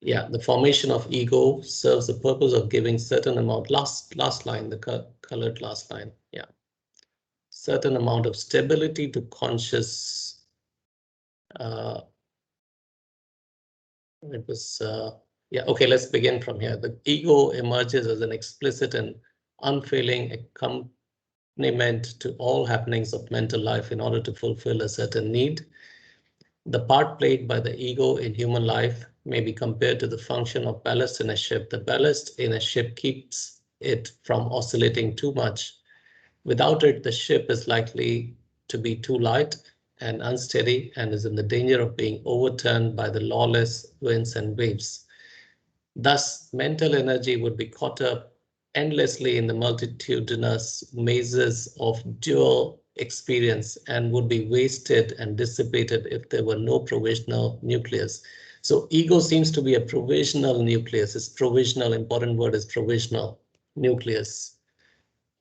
Yeah, the formation of ego serves the purpose of giving certain amount, last line, the colored last line, yeah. Certain amount of stability to conscious. It was, yeah, okay, let's begin from here. The ego emerges as an explicit and unfailing accompaniment to all happenings of mental life in order to fulfill a certain need. The part played by the ego in human life may be compared to the function of ballast in a ship. The ballast in a ship keeps it from oscillating too much. Without it, the ship is likely to be too light and unsteady and is in the danger of being overturned by the lawless winds and waves. Thus, mental energy would be caught up endlessly in the multitudinous mazes of dual experience and would be wasted and dissipated if there were no provisional nucleus. So ego seems to be a provisional nucleus. It's provisional, important word is provisional nucleus.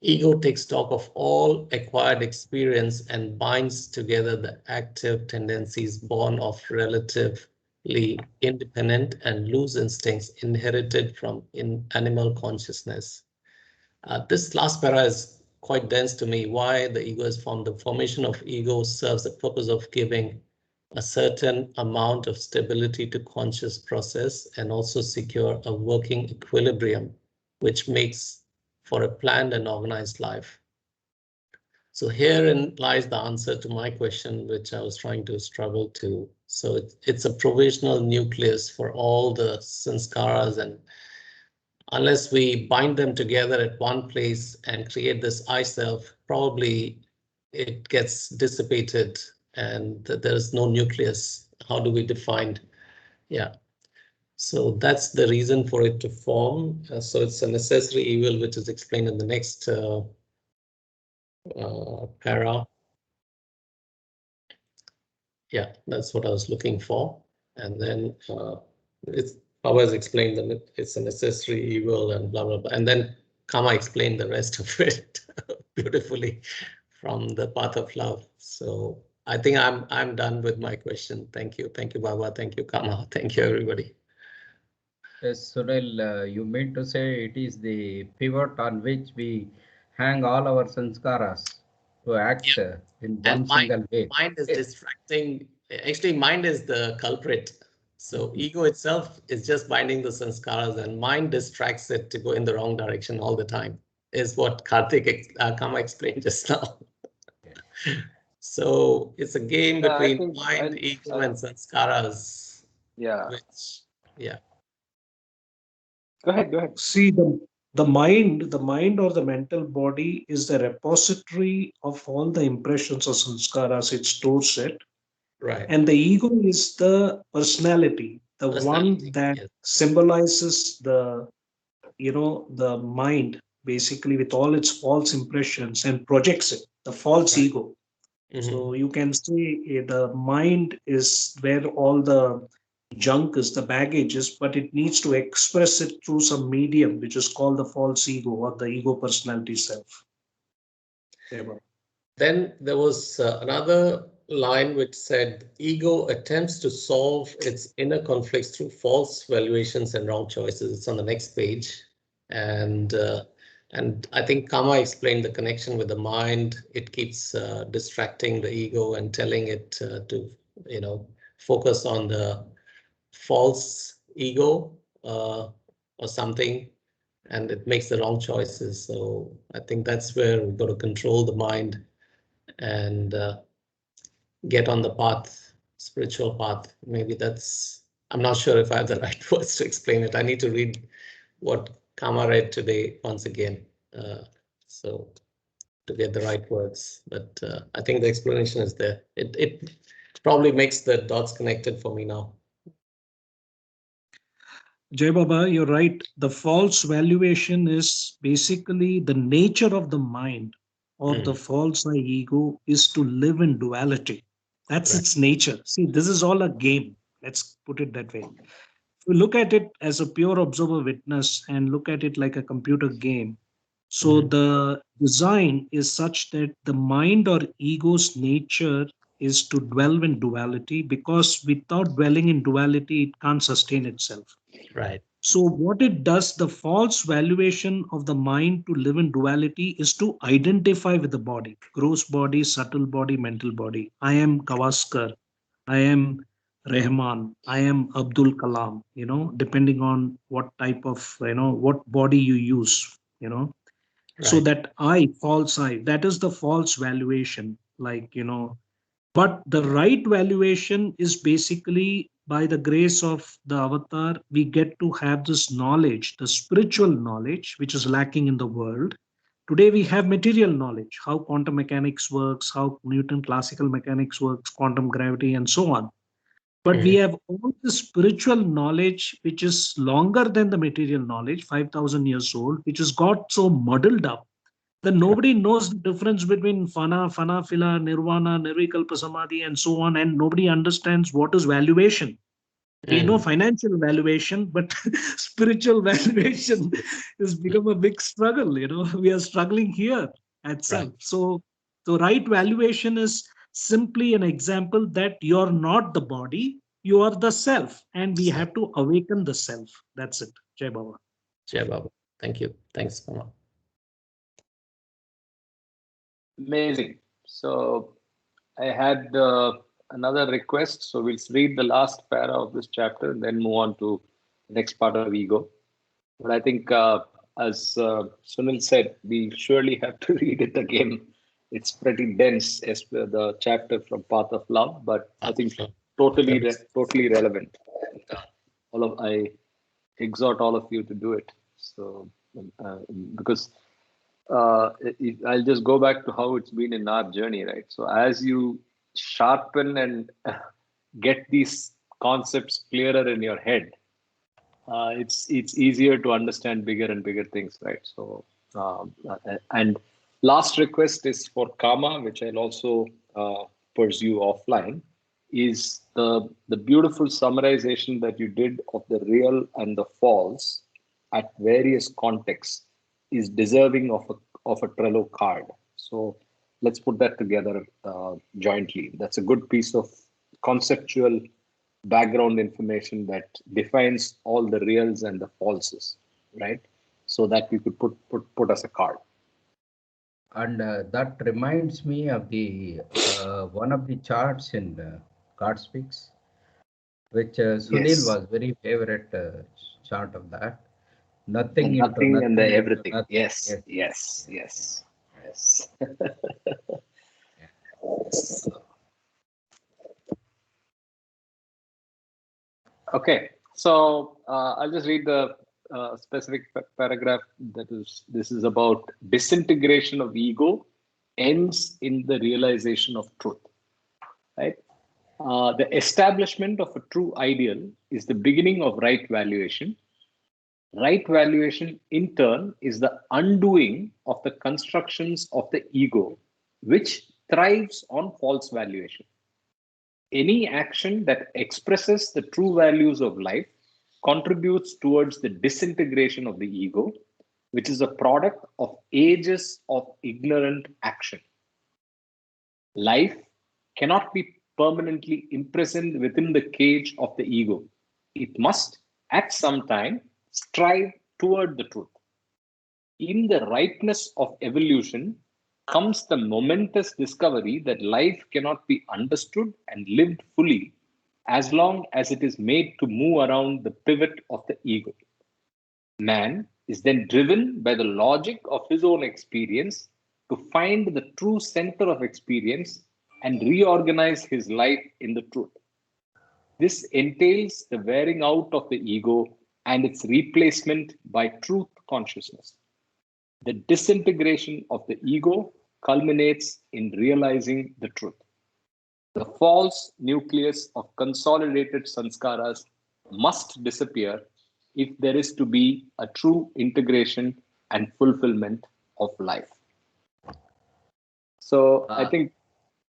Ego takes stock of all acquired experience and binds together the active tendencies born of relatively independent and loose instincts inherited from animal consciousness. This last para is quite dense to me. Why the ego is formed. The formation of ego serves the purpose of giving a certain amount of stability to conscious process and also secure a working equilibrium, which makes for a planned and organized life. So herein lies the answer to my question, which I was trying to struggle to. So it's a provisional nucleus for all the sanskaras, and unless we bind them together at one place and create this I self, probably it gets dissipated and there's no nucleus. How do we define? Yeah. So that's the reason for it to form. So it's a necessary evil, which is explained in the next para. Yeah, that's what I was looking for. And then it's always explained that it's a necessary evil and blah, blah, blah. And then Kama explained the rest of it beautifully from the path of love. So I think I'm done with my question. Thank you. Thank you, Baba. Thank you, Kama. Thank you, everybody. Yes, Sunil, you mean to say it is the pivot on which we hang all our sanskaras to act in one single way. Mind is distracting. Actually, mind is the culprit. So ego itself is just binding the sanskaras, and mind distracts it to go in the wrong direction all the time, is what Karthik Kama explained just now. So it's a game between mind, ego, and sanskaras. Yeah. Which, yeah. Go ahead. Go ahead. See, the mind or the mental body is the repository of all the impressions or sanskaras. It stores it. Right. And the ego is the personality, the one that symbolizes the, the mind, basically with all its false impressions and projects it, the false ego. So you can say the mind is where all the junk is, the baggage is, but it needs to express it through some medium, which is called the false ego or the ego personality self. Then there was another line which said, ego attempts to solve its inner conflicts through false valuations and wrong choices. It's on the next page. And I think Kama explained the connection with the mind. It keeps distracting the ego and telling it to, focus on the false ego or something, and it makes the wrong choices. So I think that's where we've got to control the mind and get on the path, spiritual path. Maybe that's, I'm not sure if I have the right words to explain it. I need to read what Kama read today once again. So to get the right words, but I think the explanation is there. It probably makes the dots connected for me now. Jai Baba, you're right. The false valuation is basically the nature of the mind or the false I ego is to live in duality. That's its nature. See, this is all a game. Let's put it that way. If you look at it as a pure observer witness and look at it like a computer game, so the design is such that the mind or ego's nature is to dwell in duality, because without dwelling in duality, it can't sustain itself. Right. So what it does, the false valuation of the mind to live in duality is to identify with the body, gross body, subtle body, mental body. I am Gavaskar. I am Rahman. I am Abdul Kalam, depending on what type of, what body you use, So that false I, that is the false valuation, but the right valuation is basically by the grace of the avatar, we get to have this knowledge, the spiritual knowledge, which is lacking in the world. Today we have material knowledge, how quantum mechanics works, how Newton classical mechanics works, quantum gravity, and so on. But we have all the spiritual knowledge, which is longer than the material knowledge, 5,000 years old, which has got so muddled up that nobody knows the difference between fana, fila, nirvana, nirvikalpa samadhi, and so on, and nobody understands what is valuation. We know financial valuation, but spiritual valuation has become a big struggle. You know, we are struggling here at self. So right valuation is simply an example that you're not the body, you are the self, and we have to awaken the self. That's it. Jai Baba. Jai Baba. Thank you. Thanks, Kama. Amazing. So I had another request. So we'll read the last para of this chapter and then move on to the next part of ego. But I think, as Sunil said, we surely have to read it again. It's pretty dense as per the chapter from Path of Love, but I think totally relevant. I exhort all of you to do it. So because I'll just go back to how it's been in our journey, right? So as you sharpen and get these concepts clearer in your head, it's easier to understand bigger and bigger things, right? So and last request is for Kama, which I'll also pursue offline, is the beautiful summarization that you did of the real and the false at various contexts is deserving of a Trello card. So let's put that together jointly. That's a good piece of conceptual background information that defines all the reals and the falses, right? So that we could put as a card. And that reminds me of the one of the charts in Card Speaks, which Sunil was very favorite chart of that. Nothing the into nothing nothing and the into everything. nothing. Yes. Okay, so I'll just read the specific paragraph. This is about disintegration of ego ends in the realization of truth, right? The establishment of a true ideal is the beginning of right valuation. Right valuation, in turn, is the undoing of the constructions of the ego, which thrives on false valuation. Any action that expresses the true values of life contributes towards the disintegration of the ego, which is a product of ages of ignorant action. Life cannot be permanently imprisoned within the cage of the ego. It must, at some time, strive toward the truth. In the ripeness of evolution comes the momentous discovery that life cannot be understood and lived fully as long as it is made to move around the pivot of the ego. Man is then driven by the logic of his own experience to find the true center of experience and reorganize his life in the truth. This entails the wearing out of the ego and its replacement by truth consciousness. The disintegration of the ego culminates in realizing the truth. The false nucleus of consolidated sanskaras must disappear if there is to be a true integration and fulfillment of life. So I think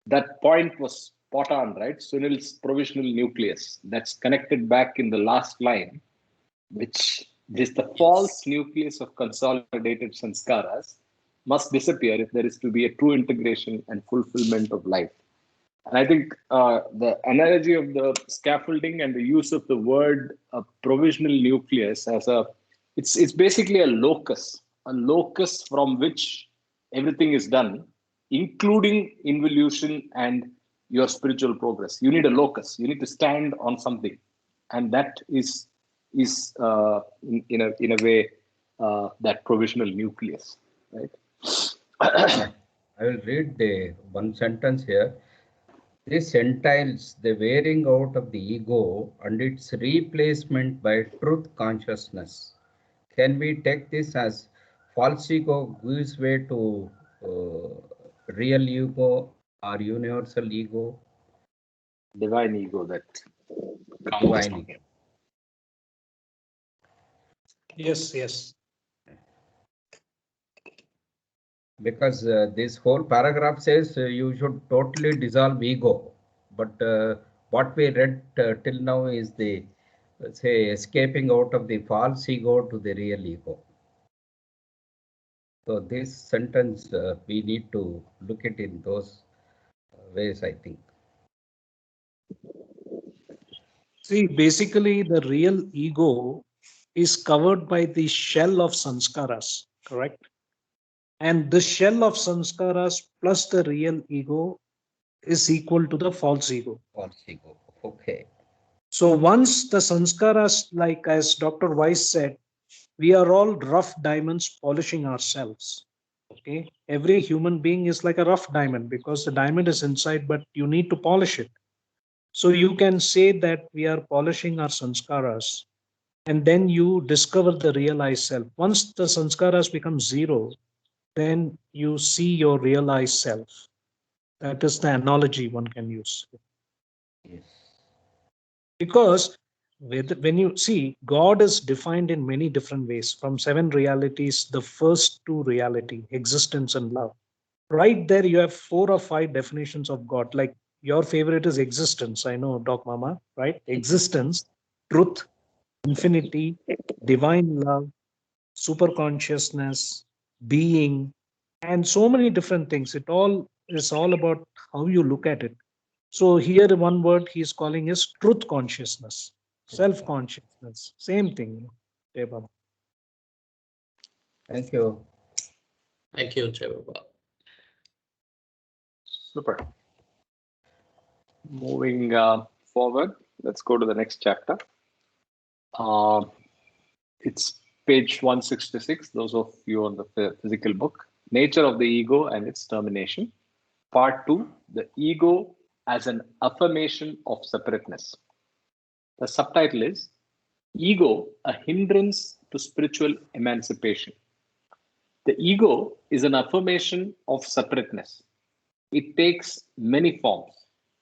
that point was spot on, right? Sunil's provisional nucleus that's connected back in the last line, which is the false nucleus of consolidated sanskaras must disappear if there is to be a true integration and fulfillment of life. And I think the analogy of the scaffolding and the use of the word provisional nucleus as it's basically a locus from which everything is done, including involution and your spiritual progress. You need a locus. You need to stand on something, and that is in a way that provisional nucleus, right? I will read the one sentence here. This entails the wearing out of the ego and its replacement by truth consciousness. Can we take this as false ego gives way to real ego or universal ego? Divine ego that Divine ego. Yes. Because this whole paragraph says you should totally dissolve ego. But what we read till now is the let's say, escaping out of the false ego to the real ego. So this sentence, we need to look at in those ways, I think. See, basically, the real ego is covered by the shell of sanskaras, correct? And the shell of sanskaras plus the real ego is equal to the false ego. False ego. Okay. So once the sanskaras, like as Dr. Weiss said, we are all rough diamonds polishing ourselves. Okay. Every human being is like a rough diamond because the diamond is inside, but you need to polish it. So you can say that we are polishing our sanskaras, and then you discover the realized self. Once the sanskaras become zero, then you see your realized self. That is the analogy one can use. Yes. Because when you see, God is defined in many different ways. From seven realities, the first two reality, existence and love. Right there, you have four or five definitions of God. Like your favorite is existence. I know, Doc Mama, right? Existence, truth, infinity, divine love, super consciousness, being, and so many different things. It all is all about how you look at it. So here one word he is calling is truth consciousness, self consciousness, same thing. Deva. Thank you. Thank you, Jayababa. Super. Moving forward, let's go to the next chapter. It's page 166, those of you on the physical book. Nature of the ego and its termination. Part 2, the ego as an affirmation of separateness. The subtitle is Ego, a Hindrance to Spiritual Emancipation. The ego is an affirmation of separateness. It takes many forms.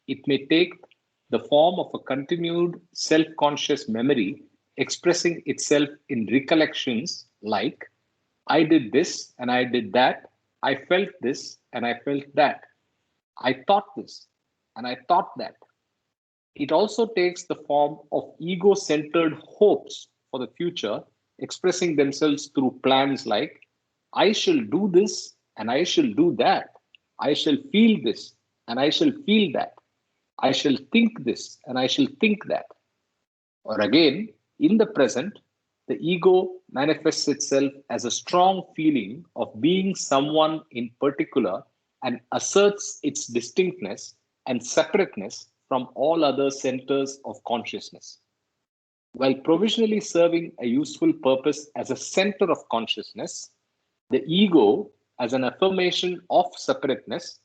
It may take the form of a continued self-conscious memory expressing itself in recollections like, I did this and I did that, I felt this and I felt that, I thought this and I thought that. It also takes the form of ego-centered hopes for the future, expressing themselves through plans like, I shall do this and I shall do that. I shall feel this and I shall feel that. I shall think this and I shall think that. Or again, in the present, the ego manifests itself as a strong feeling of being someone in particular and asserts its distinctness and separateness from all other centers of consciousness. While provisionally serving a useful purpose as a center of consciousness, the ego, as an affirmation of separateness,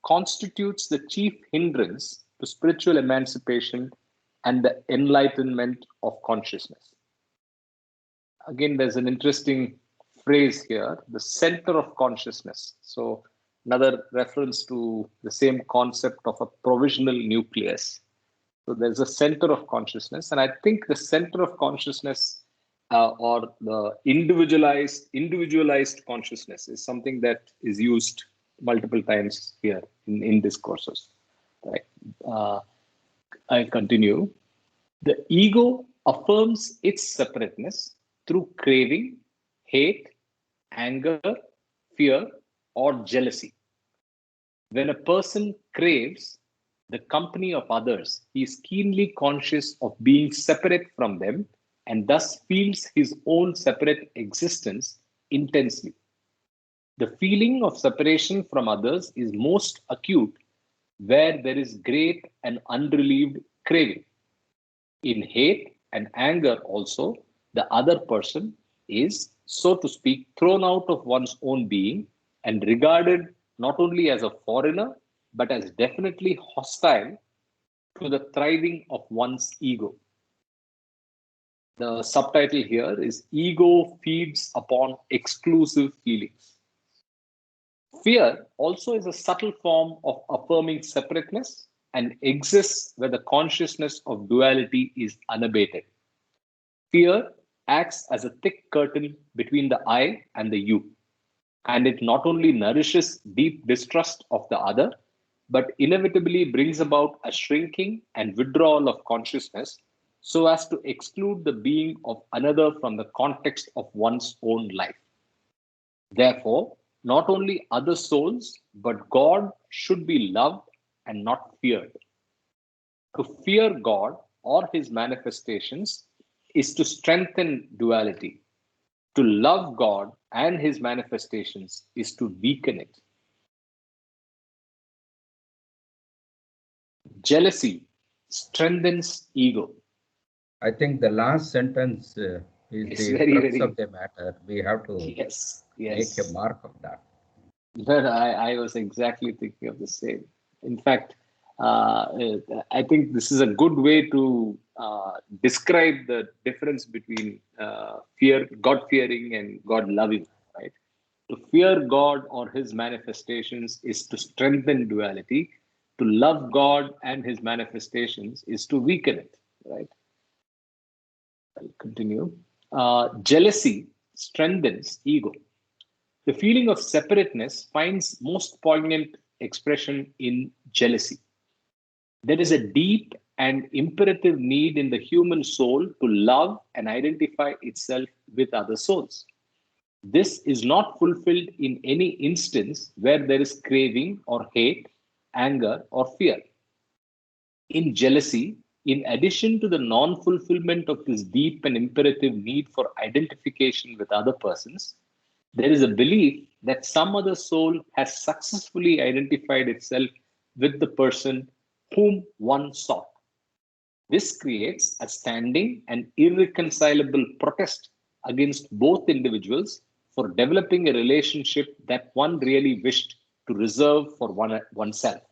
constitutes the chief hindrance to spiritual emancipation and the enlightenment of consciousness. Again, there's an interesting phrase here, the center of consciousness. So another reference to the same concept of a provisional nucleus. So there's a center of consciousness, and I think the center of consciousness or the individualized consciousness is something that is used multiple times here in discourses. Right? I continue. The ego affirms its separateness through craving, hate, anger, fear, or jealousy. When a person craves the company of others, he is keenly conscious of being separate from them and thus feels his own separate existence intensely. The feeling of separation from others is most acute where there is great and unrelieved craving. In hate and anger also, the other person is, so to speak, thrown out of one's own being and regarded not only as a foreigner, but as definitely hostile to the thriving of one's ego. The subtitle here is Ego Feeds Upon Exclusive Feelings. Fear also is a subtle form of affirming separateness and exists where the consciousness of duality is unabated. Fear acts as a thick curtain between the I and the you, and it not only nourishes deep distrust of the other, but inevitably brings about a shrinking and withdrawal of consciousness so as to exclude the being of another from the context of one's own life. Therefore, not only other souls, but God should be loved and not feared. To fear God or his manifestations is to strengthen duality. To love God and his manifestations is to weaken it. Jealousy strengthens ego. I think the last sentence is It's the very, crux very, of the matter. We have to yes, make a yes. mark of that. But I was exactly thinking of the same. In fact, uh, I think this is a good way to describe the difference between God fearing and God loving, right? To fear God or his manifestations is to strengthen duality. To love God and his manifestations is to weaken it, right? I'll continue. Jealousy strengthens ego. The feeling of separateness finds most poignant expression in jealousy. There is a deep and imperative need in the human soul to love and identify itself with other souls. This is not fulfilled in any instance where there is craving or hate, anger, or fear. In jealousy, in addition to the non fulfillment of this deep and imperative need for identification with other persons, there is a belief that some other soul has successfully identified itself with the person whom one sought. This creates a standing and irreconcilable protest against both individuals for developing a relationship that one really wished to reserve for oneself.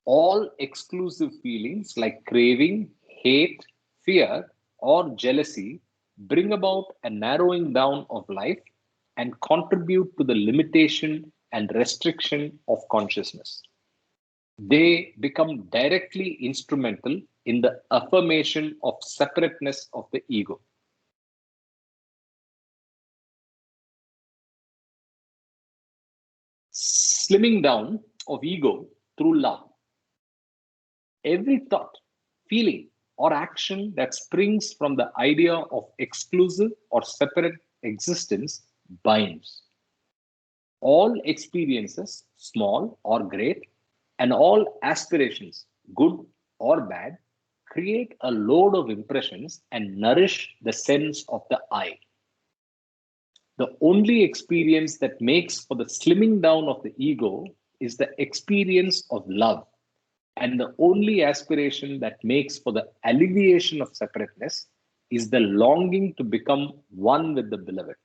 All exclusive feelings like craving, hate, fear, or jealousy bring about a narrowing down of life and contribute to the limitation and restriction of consciousness. They become directly instrumental in the affirmation of separateness of the ego. Slimming down of ego through love. Every thought, feeling, or action that springs from the idea of exclusive or separate existence binds. All experiences, small or great, and all aspirations, good or bad, create a load of impressions and nourish the sense of the I. The only experience that makes for the slimming down of the ego is the experience of love. And the only aspiration that makes for the alleviation of separateness is the longing to become one with the beloved.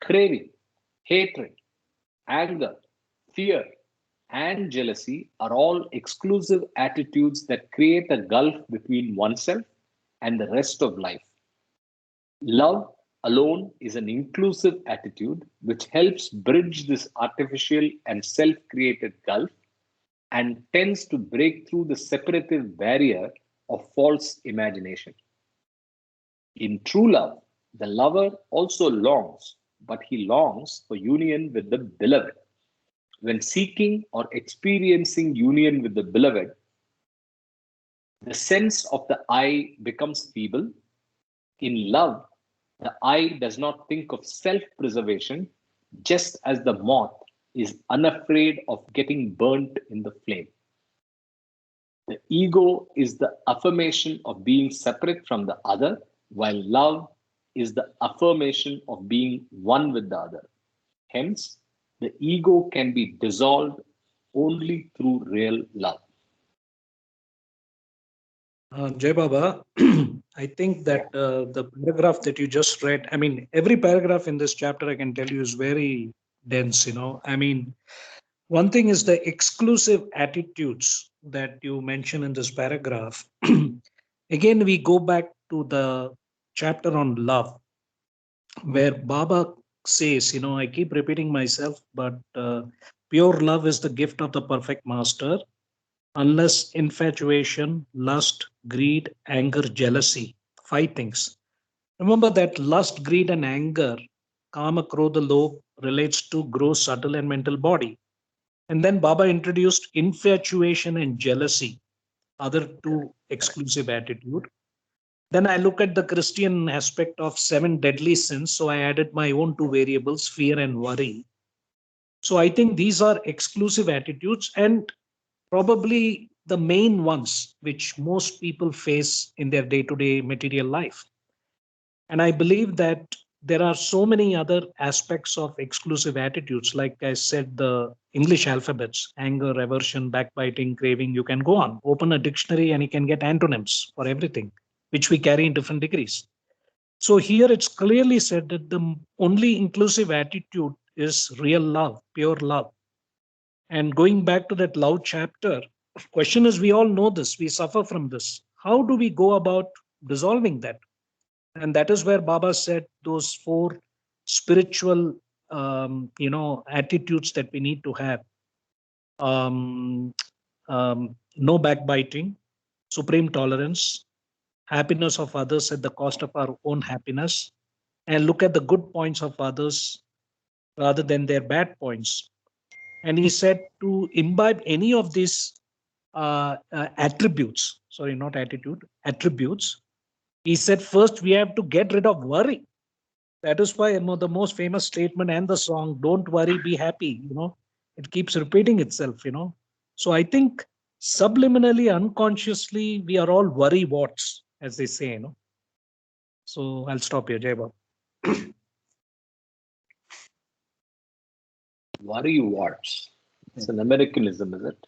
Craving, hatred, anger, fear, and jealousy are all exclusive attitudes that create a gulf between oneself and the rest of life. Love alone is an inclusive attitude which helps bridge this artificial and self created gulf and tends to break through the separative barrier of false imagination. In true love, the lover also longs, but he longs for union with the beloved. When seeking or experiencing union with the beloved, the sense of the I becomes feeble. In love, the I does not think of self preservation, just as the moth is unafraid of getting burnt in the flame. The ego is the affirmation of being separate from the other, while love is the affirmation of being one with the other. Hence, the ego can be dissolved only through real love. Jai Baba, I think that the paragraph that you just read, I mean, every paragraph in this chapter, I can tell you, is very dense, you know. I mean, one thing is the exclusive attitudes that you mention in this paragraph. Again, we go back to the chapter on love, where Baba says, you know, I keep repeating myself, but pure love is the gift of the perfect master, unless infatuation, lust, greed, anger, jealousy, five things. Remember that lust, greed, and anger, kama, krodha, lobh, relates to gross, subtle, and mental body. And then Baba introduced infatuation and jealousy. other two exclusive attitude. Then I look at the Christian aspect of 7 deadly sins. So I added my own 2 variables, fear and worry. So I think these are exclusive attitudes and probably the main ones which most people face in their day-to-day material life. And I believe that there are so many other aspects of exclusive attitudes. Like I said, the English alphabets, anger, aversion, backbiting, craving, you can go on. Open a dictionary and you can get antonyms for everything, which we carry in different degrees. So here it's clearly said that the only inclusive attitude is real love, pure love. And going back to that love chapter, question is, we all know this, we suffer from this. How do we go about dissolving that? And that is where Baba said those 4 spiritual, attitudes that we need to have. Um, no backbiting, supreme tolerance, happiness of others at the cost of our own happiness, and look at the good points of others rather than their bad points. And he said to imbibe any of these attributes, sorry, not attitude, attributes. He said, first, we have to get rid of worry. That is why the most famous statement and the song, don't worry, be happy, it keeps repeating itself. So I think subliminally, unconsciously, we are all worry warts, as they say. So I'll stop here, Jai Baba. Worry warts. It's an Americanism, is it?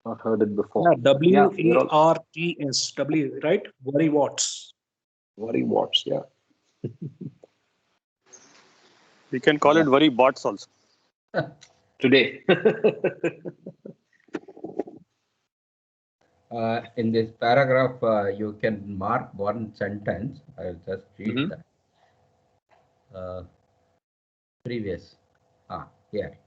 Not heard it before. Yeah, W-A-R-T-S, W, right? Worry warts. Worry warts, yeah. We can call it worry bots also. Today. In this paragraph, you can mark one sentence. I'll just read that. Previous. Here.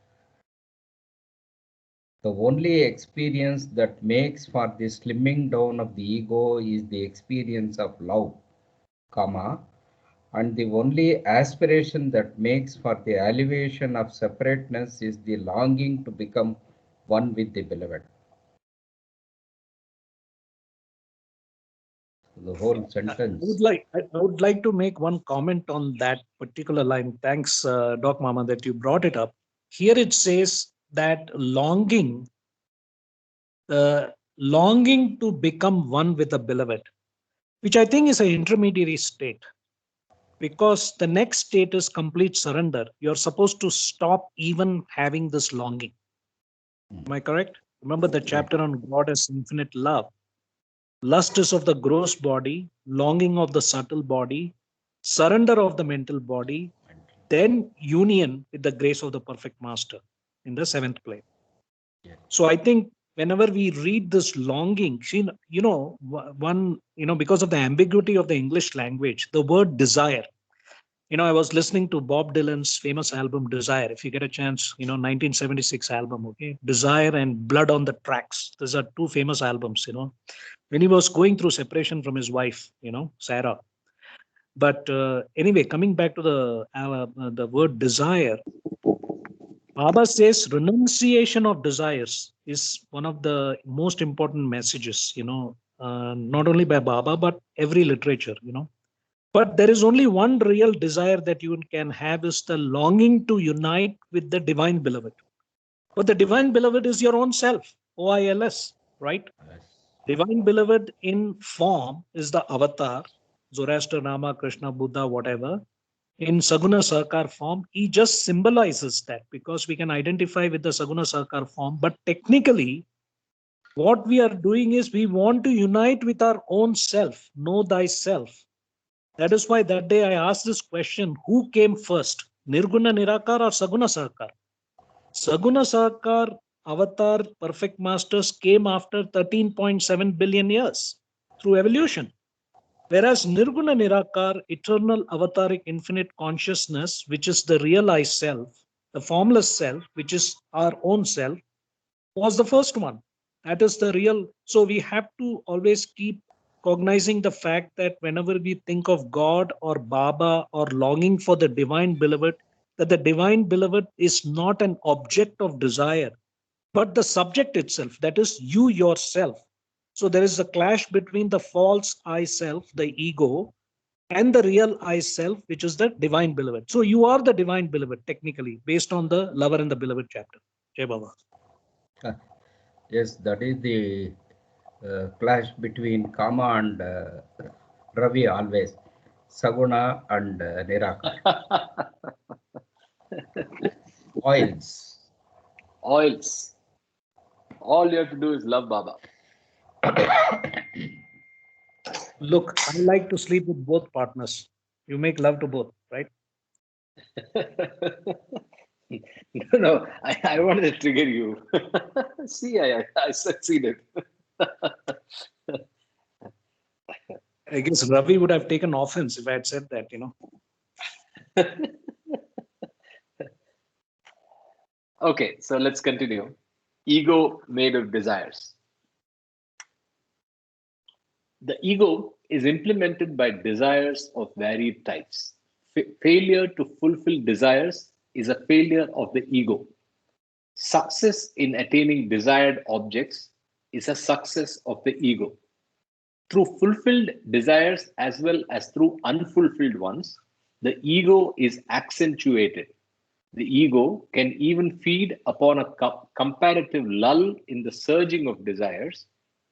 The only experience that makes for the slimming down of the ego is the experience of love, and the only aspiration that makes for the elevation of separateness is the longing to become one with the beloved. The whole sentence. I would like to make one comment on that particular line. Thanks, Doc Mama, that you brought it up. Here it says that longing to become one with the beloved, which I think is an intermediary state, because the next state is complete surrender. You're supposed to stop even having this longing. Am I correct? Remember the chapter on God as infinite love. Lust is of the gross body, longing of the subtle body, surrender of the mental body, then union with the grace of the perfect master in the 7th plane. So I think whenever we read this longing, because of the ambiguity of the English language, the word desire, I was listening to Bob Dylan's famous album Desire. If you get a chance, 1976 album, okay, Desire and Blood on the Tracks. These are 2 famous albums, when he was going through separation from his wife, Sarah. But anyway, coming back to the word desire, Baba says renunciation of desires is one of the most important messages, not only by Baba, but every literature, But there is only one real desire that you can have, is the longing to unite with the divine beloved. But the divine beloved is your own self, OILS, right? Divine beloved in form is the avatar, Zoroaster, Rama, Krishna, Buddha, whatever. In Saguna Sarkar form, he just symbolizes that, because we can identify with the Saguna Sarkar form. But technically, what we are doing is we want to unite with our own self, know thyself. That is why that day I asked this question, who came first, Nirguna Nirakar or Saguna Sarkar? Saguna Sarkar avatar perfect masters came after 13.7 billion years through evolution. Whereas Nirguna Nirakar, eternal avataric infinite consciousness, which is the realized self, the formless self, which is our own self, was the first one. That is the real. So we have to always keep cognizing the fact that whenever we think of God or Baba or longing for the divine beloved, that the divine beloved is not an object of desire, but the subject itself, that is you yourself. So there is a clash between the false I self, the ego, and the real I self, which is the divine beloved. So you are the divine beloved, technically, based on the lover and the beloved chapter. Jai Baba. Yes, that is the clash between Kama and Ravi always. Saguna and Nirakara. Oils. Oils. All you have to do is love Baba. Look, I like to sleep with both partners. You make love to both, right? No, I wanted to trigger you. See, I succeeded. I guess Ravi would have taken offense if I had said that, you know. Okay, so let's continue. Ego made of desires. The ego is implemented by desires of varied types. Failure to fulfill desires is a failure of the ego. Success in attaining desired objects is a success of the ego. Through fulfilled desires as well as through unfulfilled ones, the ego is accentuated. The ego can even feed upon a comparative lull in the surging of desires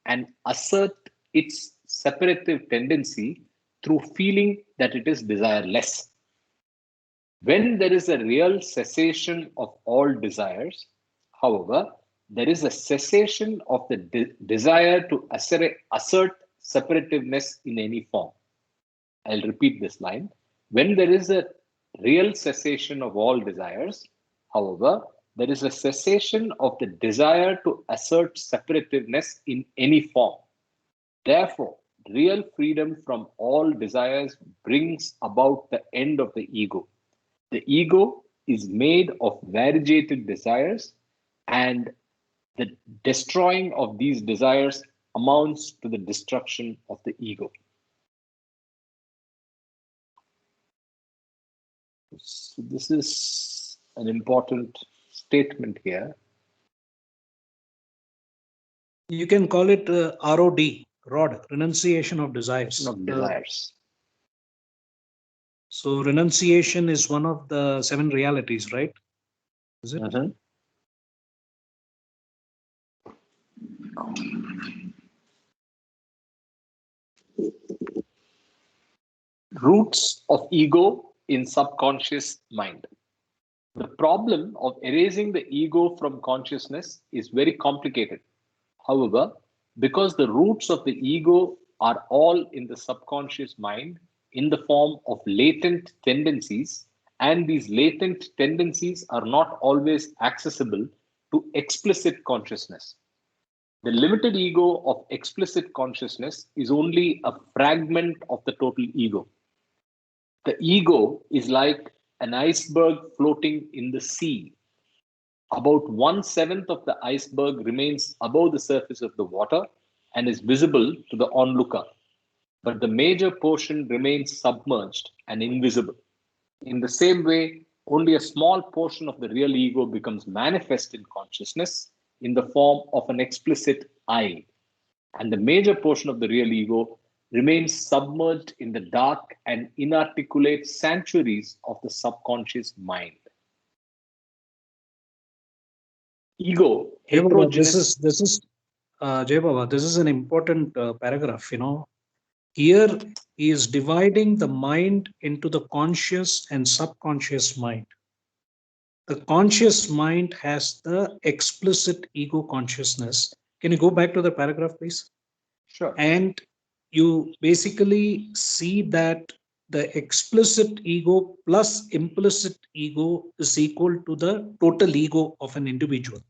and assert its separative tendency through feeling that it is desireless. When there is a real cessation of all desires, however, there is a cessation of the desire to assert separativeness in any form. I'll repeat this line. When there is a real cessation of all desires, however, there is a cessation of the desire to assert separativeness in any form. Therefore, real freedom from all desires brings about the end of the ego. The ego is made of variegated desires, and the destroying of these desires amounts to the destruction of the ego. So this is an important statement here. You can call it ROD, renunciation of desires. Of desires. So renunciation is one of the 7 realities, right? Is it? Roots of ego in subconscious mind. The problem of erasing the ego from consciousness is very complicated. However, because the roots of the ego are all in the subconscious mind in the form of latent tendencies, and these latent tendencies are not always accessible to explicit consciousness. The limited ego of explicit consciousness is only a fragment of the total ego. The ego is like an iceberg floating in the sea. About 1/7 of the iceberg remains above the surface of the water and is visible to the onlooker, but the major portion remains submerged and invisible. In the same way, only a small portion of the real ego becomes manifest in consciousness in the form of an explicit I, and the major portion of the real ego remains submerged in the dark and inarticulate sanctuaries of the subconscious mind. Ego, heterogeneous. This is Jai Baba, this is an important paragraph, you know. Here he is dividing the mind into the conscious and subconscious mind. The conscious mind has the explicit ego consciousness. Can you go back to the paragraph, please? Sure. And you basically see that the explicit ego plus implicit ego is equal to the total ego of an individual.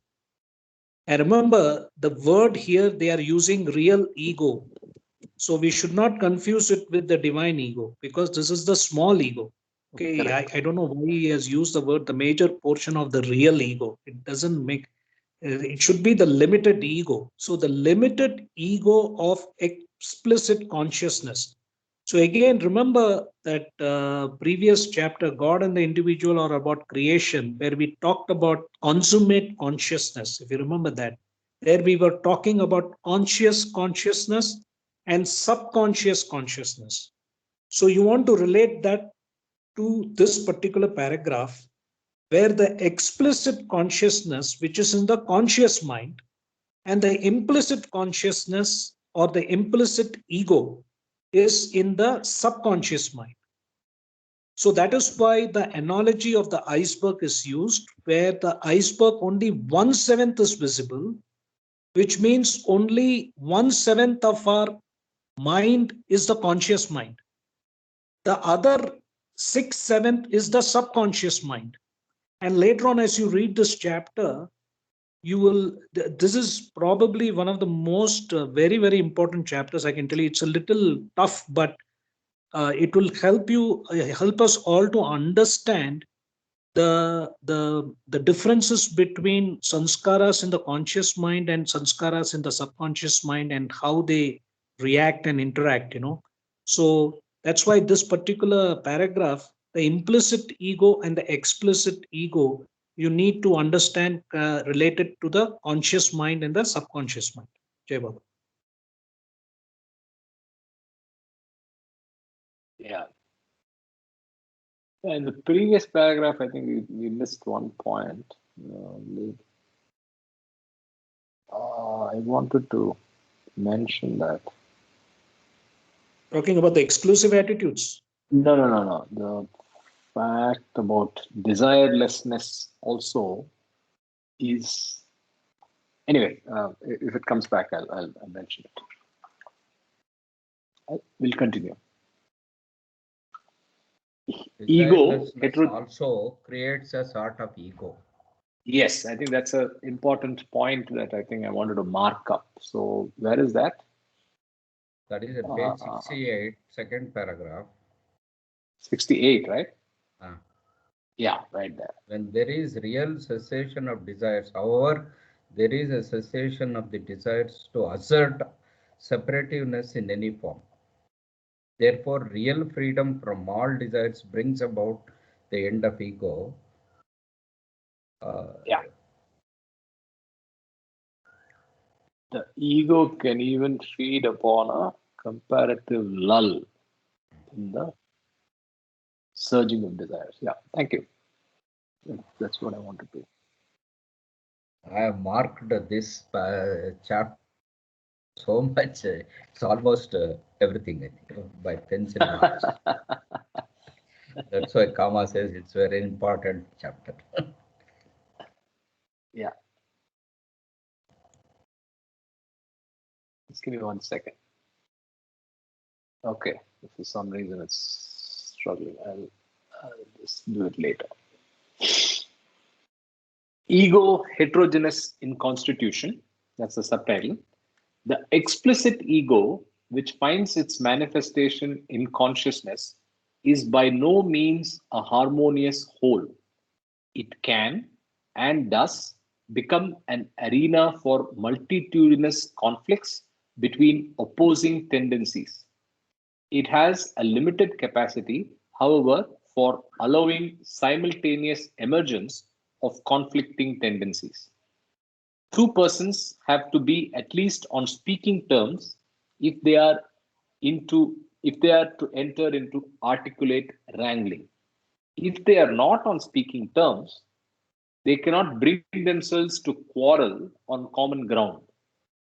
And remember, the word here, they are using real ego. So we should not confuse it with the divine ego, because this is the small ego. Okay, I don't know why he has used the word the major portion of the real ego. It doesn't make, it should be the limited ego. So the limited ego of explicit consciousness. So again, remember that previous chapter, God and the individual, are about creation, where we talked about consummate consciousness. If you remember that, There we were talking about conscious consciousness and subconscious consciousness. So you want to relate that to this particular paragraph, where the explicit consciousness, which is in the conscious mind, and the implicit consciousness or the implicit ego is in the subconscious mind. So that is why the analogy of the iceberg is used, where the iceberg only 1/7 is visible, which means only 1/7 of our mind is the conscious mind. The other 6/7 is the subconscious mind. And later on, as you read this chapter, you will, this is probably one of the most very, very important chapters. I can tell you it's a little tough, but it will help us all to understand the differences between sanskaras in the conscious mind and sanskaras in the subconscious mind, and how they react and interact, so that's why this particular paragraph, the implicit ego and the explicit ego, you need to understand related to the conscious mind and the subconscious mind. Jai Baba. Yeah. In the previous paragraph, I think we missed one point. I wanted to mention that. Talking about the exclusive attitudes. No. The fact about desirelessness also is, anyway, if it comes back, I'll mention it. We'll continue. Ego also creates a sort of ego. Yes, I think that's an important point that I think I wanted to mark up. So where is that? That is at page 68, second paragraph. 68, right? Yeah, right there. When there is real cessation of desires, however, there is a cessation of the desires to assert separativeness in any form. Therefore, real freedom from all desires brings about the end of ego. Yeah. The ego can even feed upon a comparative lull in the surging of desires. Yeah, thank you. That's what I wanted to. I have marked this chapter so much, it's almost everything, I think, by pencil marks. That's why Kama says it's a very important chapter. Yeah. Just give me 1 second. Okay, if for some reason it's struggling, I'll just do it later. Ego heterogeneous in constitution, that's the subtitle. The explicit ego, which finds its manifestation in consciousness, is by no means a harmonious whole. It can and does become an arena for multitudinous conflicts between opposing tendencies. It has a limited capacity, however, for allowing simultaneous emergence of conflicting tendencies. Two persons have to be at least on speaking terms if they are to enter into articulate wrangling. If they are not on speaking terms, they cannot bring themselves to quarrel on common ground.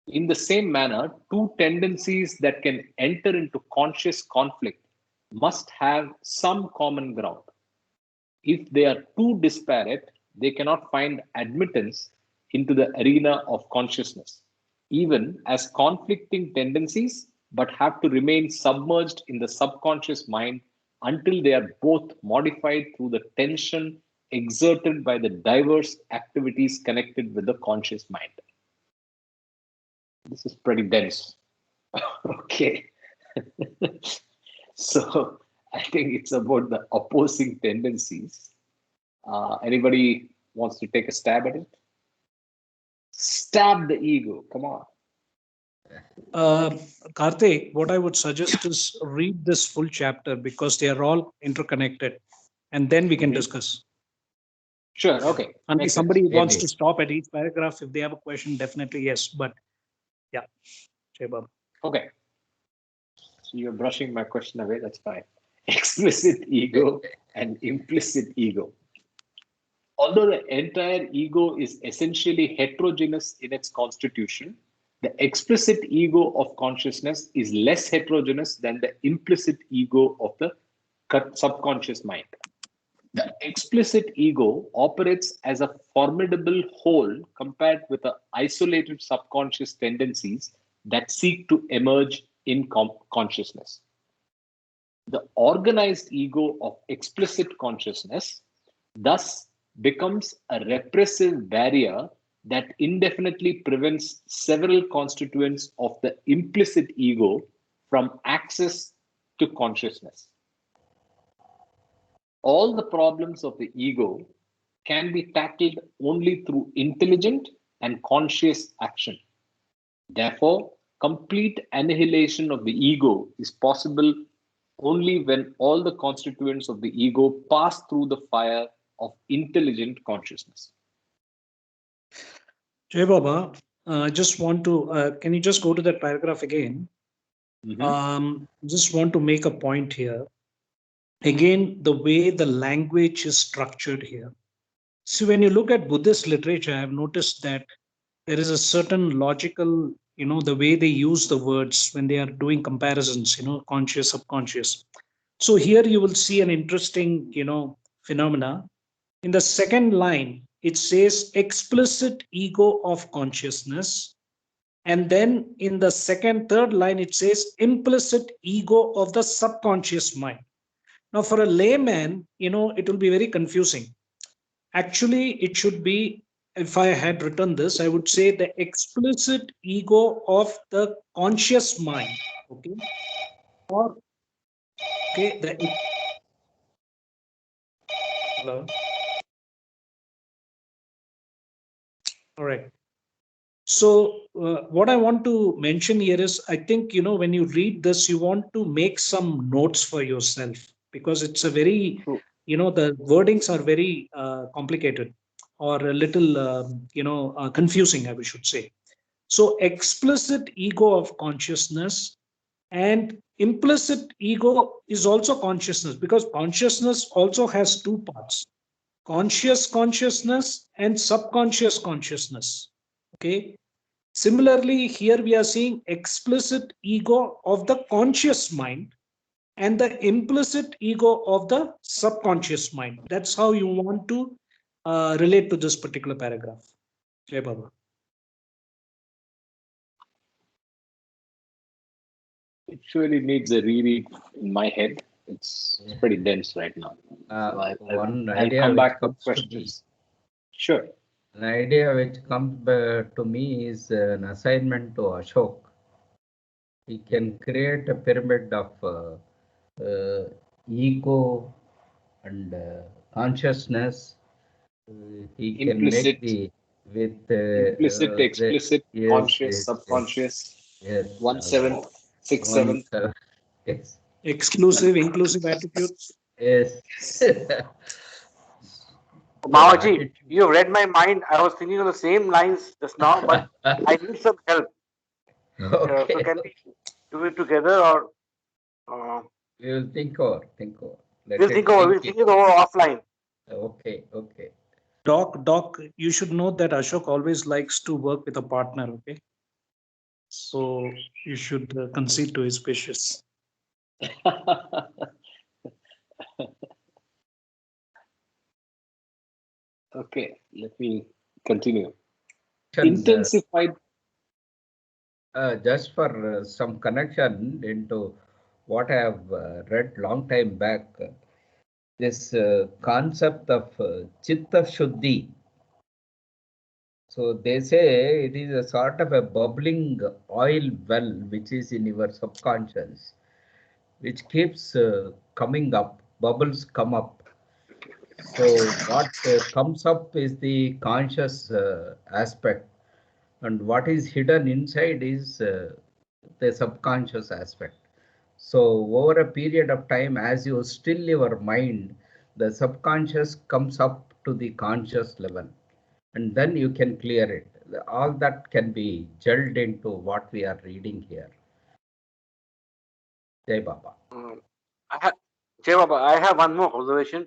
In the same manner, two tendencies that can enter into conscious conflict must have some common ground. If they are too disparate, they cannot find admittance into the arena of consciousness, even as conflicting tendencies, but have to remain submerged in the subconscious mind until they are both modified through the tension exerted by the diverse activities connected with the conscious mind. This is pretty dense. Okay. So I think it's about the opposing tendencies. Anybody wants to take a stab at it? Stab the ego. Come on. Karthik, what I would suggest is read this full chapter, because they are all interconnected, and then we can discuss. Sure. Okay. Unless Makes somebody sense. wants Maybe. to stop at each paragraph, if they have a question, definitely yes. But yeah, Jay Baba. Okay. So you're brushing my question away. That's fine. Explicit ego and implicit ego. Although the entire ego is essentially heterogeneous in its constitution, the explicit ego of consciousness is less heterogeneous than the implicit ego of the subconscious mind. The explicit ego operates as a formidable whole compared with the isolated subconscious tendencies that seek to emerge in consciousness. The organized ego of explicit consciousness thus becomes a repressive barrier that indefinitely prevents several constituents of the implicit ego from access to consciousness. All the problems of the ego can be tackled only through intelligent and conscious action. Therefore, complete annihilation of the ego is possible only when all the constituents of the ego pass through the fire of intelligent consciousness. Jay Baba, I just want to, can you just go to that paragraph again? Just want to make a point here. Again, the way the language is structured here. So when you look at Buddhist literature, I have noticed that there is a certain logical, the way they use the words when they are doing comparisons, conscious, subconscious. So here you will see an interesting, phenomena. In the second line, it says explicit ego of consciousness. And then in the third line, it says implicit ego of the subconscious mind. Now, for a layman, it will be very confusing. Actually, it should be, if I had written this, I would say the explicit ego of the conscious mind. Okay. Or, okay. Hello. All right. So what I want to mention here is, I think, when you read this, you want to make some notes for yourself, because it's a very, the wordings are very complicated, or a little, confusing, I should say. So explicit ego of consciousness and implicit ego is also consciousness, because consciousness also has two parts: conscious consciousness and subconscious consciousness. Okay. Similarly, here we are seeing explicit ego of the conscious mind and the implicit ego of the subconscious mind. That's how you want to relate to this particular paragraph. Jai Baba. It surely needs a reread in my head. It's pretty dense right now. So One I'll idea come which back with comes to me, questions. Sure. an idea which comes to me is an assignment to Ashok. He can create a pyramid of ego and consciousness. He can make Implicit, with implicit, explicit, yes, conscious, subconscious, yes, 1/7, 6/7. yes, Exclusive, inclusive attitudes. yes. So Mamaji, attitude. you have read my mind. I was thinking on the same lines just now, but I need some help. So Okay, can we do it together, or we will think over, think over. Let we'll it think over? sink We'll in. think it over offline. Okay, okay. Doc, you should know that Ashok always likes to work with a partner. Okay. So you should concede to his wishes. Okay, let me continue. And, Intensified. just for some connection into what I have read long time back, this concept of chitta shuddhi. So they say it is a sort of a bubbling oil well which is in your subconscious, which keeps coming up, bubbles come up. So what comes up is the conscious aspect, and what is hidden inside is the subconscious aspect. So over a period of time, as you still your mind, the subconscious comes up to the conscious level, and then you can clear it. All that can be gelled into what we are reading here. Jai Baba. Jay Baba, I have one more observation.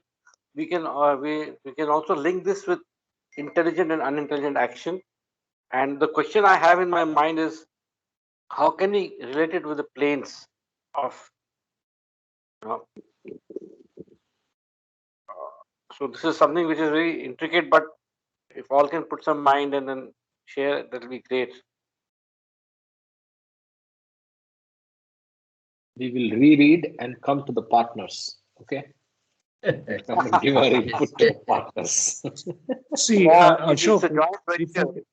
We can also link this with intelligent and unintelligent action. And the question I have in my mind is, how can we relate it with the planes of, you know, so this is something which is very intricate, but if all can put some mind and then share, that will be great. We will reread and come to the partners. Okay. Come and give our input to the partners. See, It's Ashok, a joint venture.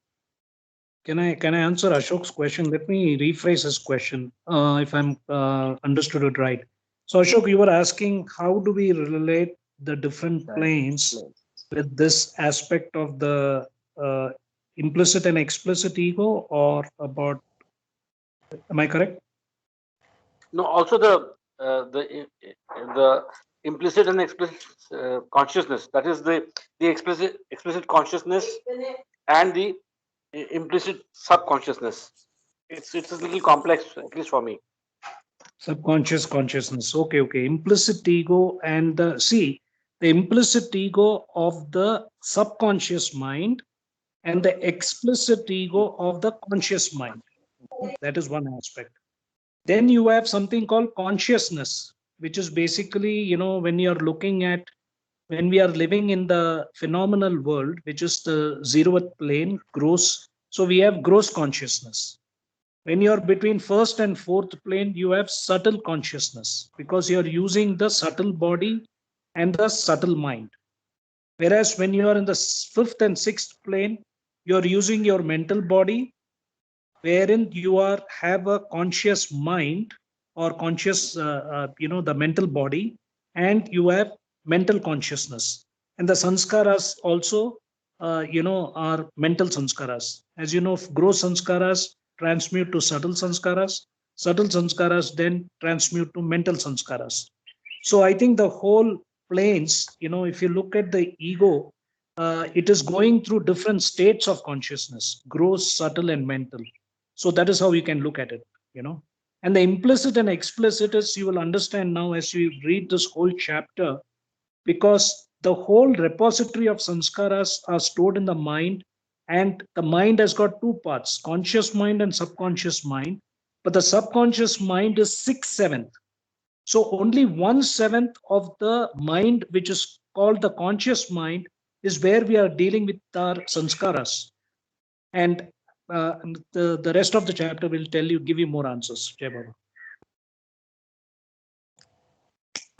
can I answer Ashok's question? Let me rephrase his question, if I'm understood it right. So Ashok, you were asking how do we relate the different planes with this aspect of the implicit and explicit ego, or about? Am I correct? No, also the implicit and explicit consciousness. That is the explicit consciousness and the implicit subconsciousness. It's a little complex, at least for me. Subconscious consciousness. Okay. Implicit ego and the implicit ego of the subconscious mind and the explicit ego of the conscious mind. That is one aspect. Then you have something called consciousness, which is basically, when you're looking at, when we are living in the phenomenal world, which is the zeroth plane, gross. So we have gross consciousness. When you're between first and fourth plane, you have subtle consciousness, because you're using the subtle body and the subtle mind. Whereas when you are in the fifth and sixth plane, you're using your mental body, wherein you have a conscious mind, or conscious, the mental body, and you have mental consciousness. And the sanskaras also, are mental sanskaras. As you know, gross sanskaras transmute to subtle sanskaras then transmute to mental sanskaras. So I think the whole planes, if you look at the ego, it is going through different states of consciousness: gross, subtle, and mental. So that is how you can look at it. And the implicit and explicit is, you will understand now as you read this whole chapter, because the whole repository of sanskaras are stored in the mind, and the mind has got two parts: conscious mind and subconscious mind. But the subconscious mind is 6/7. So only 1/7 of the mind, which is called the conscious mind, is where we are dealing with our sanskaras. And the rest of the chapter will give you more answers. Jai Baba.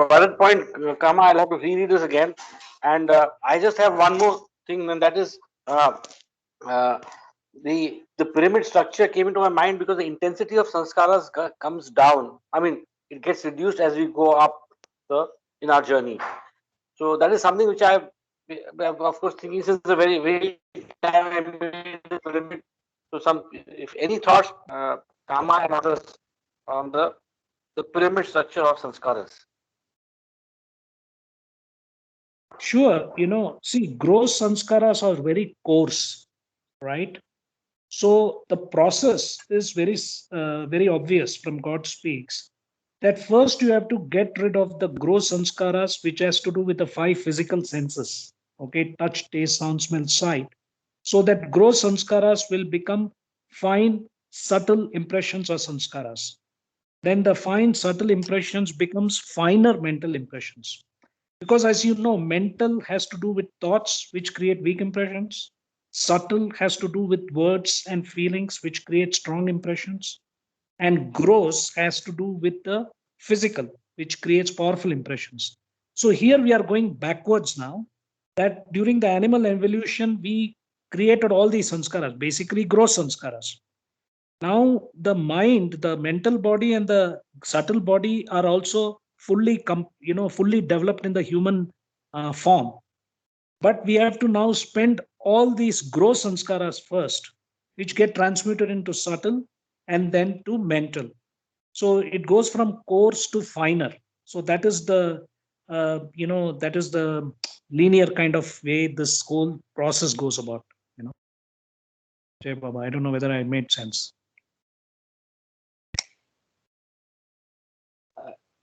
By that point, Kama, I'll have to reread this again. And I just have one more thing, and that is the pyramid structure came into my mind because the intensity of sanskaras comes down. I mean, it gets reduced as we go up in our journey. So that is something which I've of course thinking since the very time I made the pyramid. So if any thoughts, Kama and others, on the pyramid structure of sanskaras. Sure. See, gross sanskaras are very coarse, right? So the process is very obvious from God speaks, that first you have to get rid of the gross sanskaras, which has to do with the 5 physical senses. Okay, touch, taste, sound, smell, sight. So that gross sanskaras will become fine, subtle impressions or sanskaras. Then the fine, subtle impressions becomes finer mental impressions. Because as you know, mental has to do with thoughts, which create weak impressions. Subtle has to do with words and feelings, which create strong impressions. And gross has to do with the physical, which creates powerful impressions. So here we are going backwards now, that during the animal evolution, we created all these sanskaras, basically gross sanskaras. Now the mind, the mental body, and the subtle body are also fully developed in the human form. But we have to now spend all these gross sanskaras first, which get transmuted into subtle and then to mental. So it goes from coarse to finer. So that is the linear kind of way this whole process goes about. Jai Baba, I don't know whether I made sense.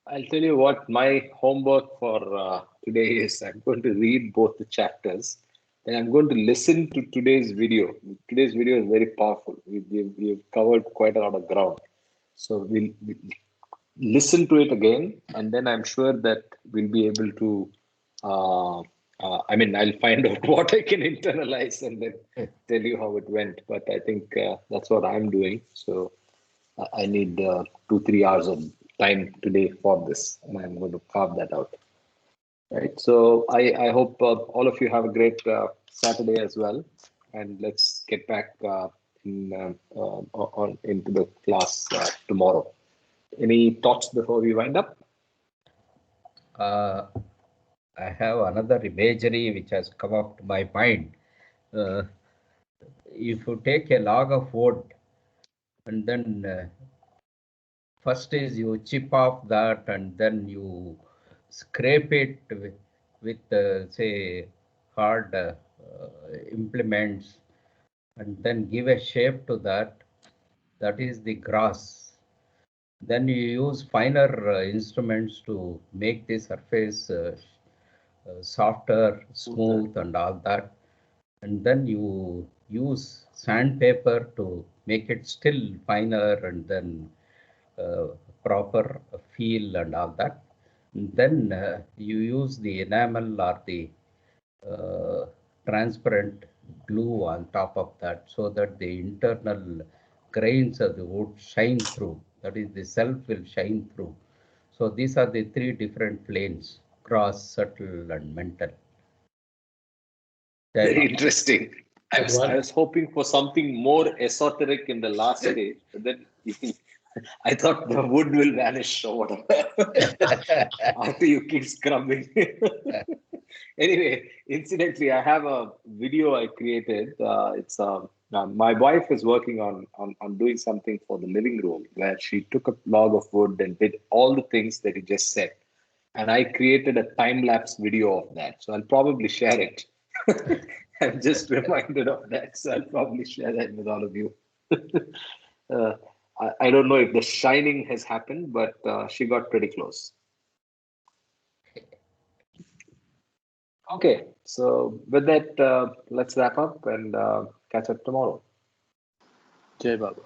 I'll tell you what my homework for today is. I'm going to read both the chapters and I'm going to listen to today's video. Today's video is very powerful. We've covered quite a lot of ground. So we'll listen to it again, and then I'm sure that we'll be able to, I'll find out what I can internalize and then tell you how it went. But I think that's what I'm doing. So I need 2-3 hours of time today for this, and I'm going to carve that out. Right. So I hope all of you have a great Saturday as well, and let's get back into the class tomorrow. Any thoughts before we wind up? I have another imagery which has come up to my mind. If you take a log of wood and then first is you chip off that and then you scrape it with say hard implements and then give a shape to that. That is the grass. Then you use finer instruments to make the surface softer, smooth and all that. And then you use sandpaper to make it still finer and then proper feel and all that. And then you use the enamel or the transparent glue on top of that so that the internal grains of the wood shine through. That is, the self will shine through. So these are the 3 different planes: gross, subtle and mental. Very interesting. I was hoping for something more esoteric in the last day, but then I thought the wood will vanish or whatever after you keep scrubbing. Anyway, incidentally, I have a video I created. It's my wife is working on doing something for the living room where she took a log of wood and did all the things that you just said. And I created a time-lapse video of that. So I'll probably share it. I'm just reminded of that. So I'll probably share that with all of you. I don't know if the shining has happened, but she got pretty close. Okay, so with that, let's wrap up and catch up tomorrow. Jai Baba.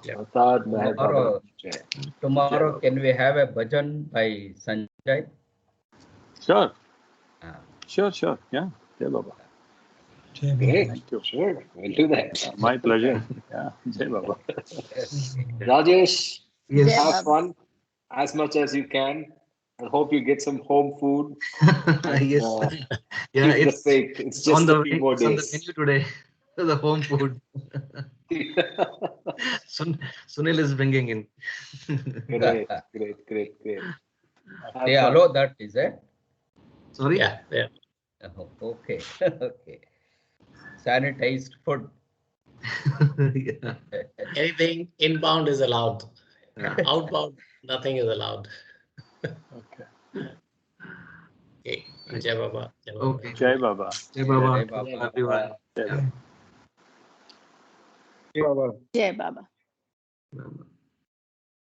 Tomorrow can we have a bhajan by Sanjay? Sure. Sure. Yeah. Jai Baba. Great. Thank you. Sure, we'll do that. My pleasure. Yeah. Jai Baba. Rajesh, Yes. have fun as much as you can. I hope you get some home food. Yes. Yeah, it's the faith. It's just on the a few more it's on the days. menu today. The home food. Sunil is bringing in. Great. They allow that, is it? Sorry? Yeah. Okay. Okay. Sanitized food. Yeah. Anything inbound is allowed. Outbound, nothing is allowed. Okay. Okay. Jai Baba. Okay. Jai Baba. Jai Baba. Jai Baba. Everyone. Jai Baba. Jai Baba. Baba.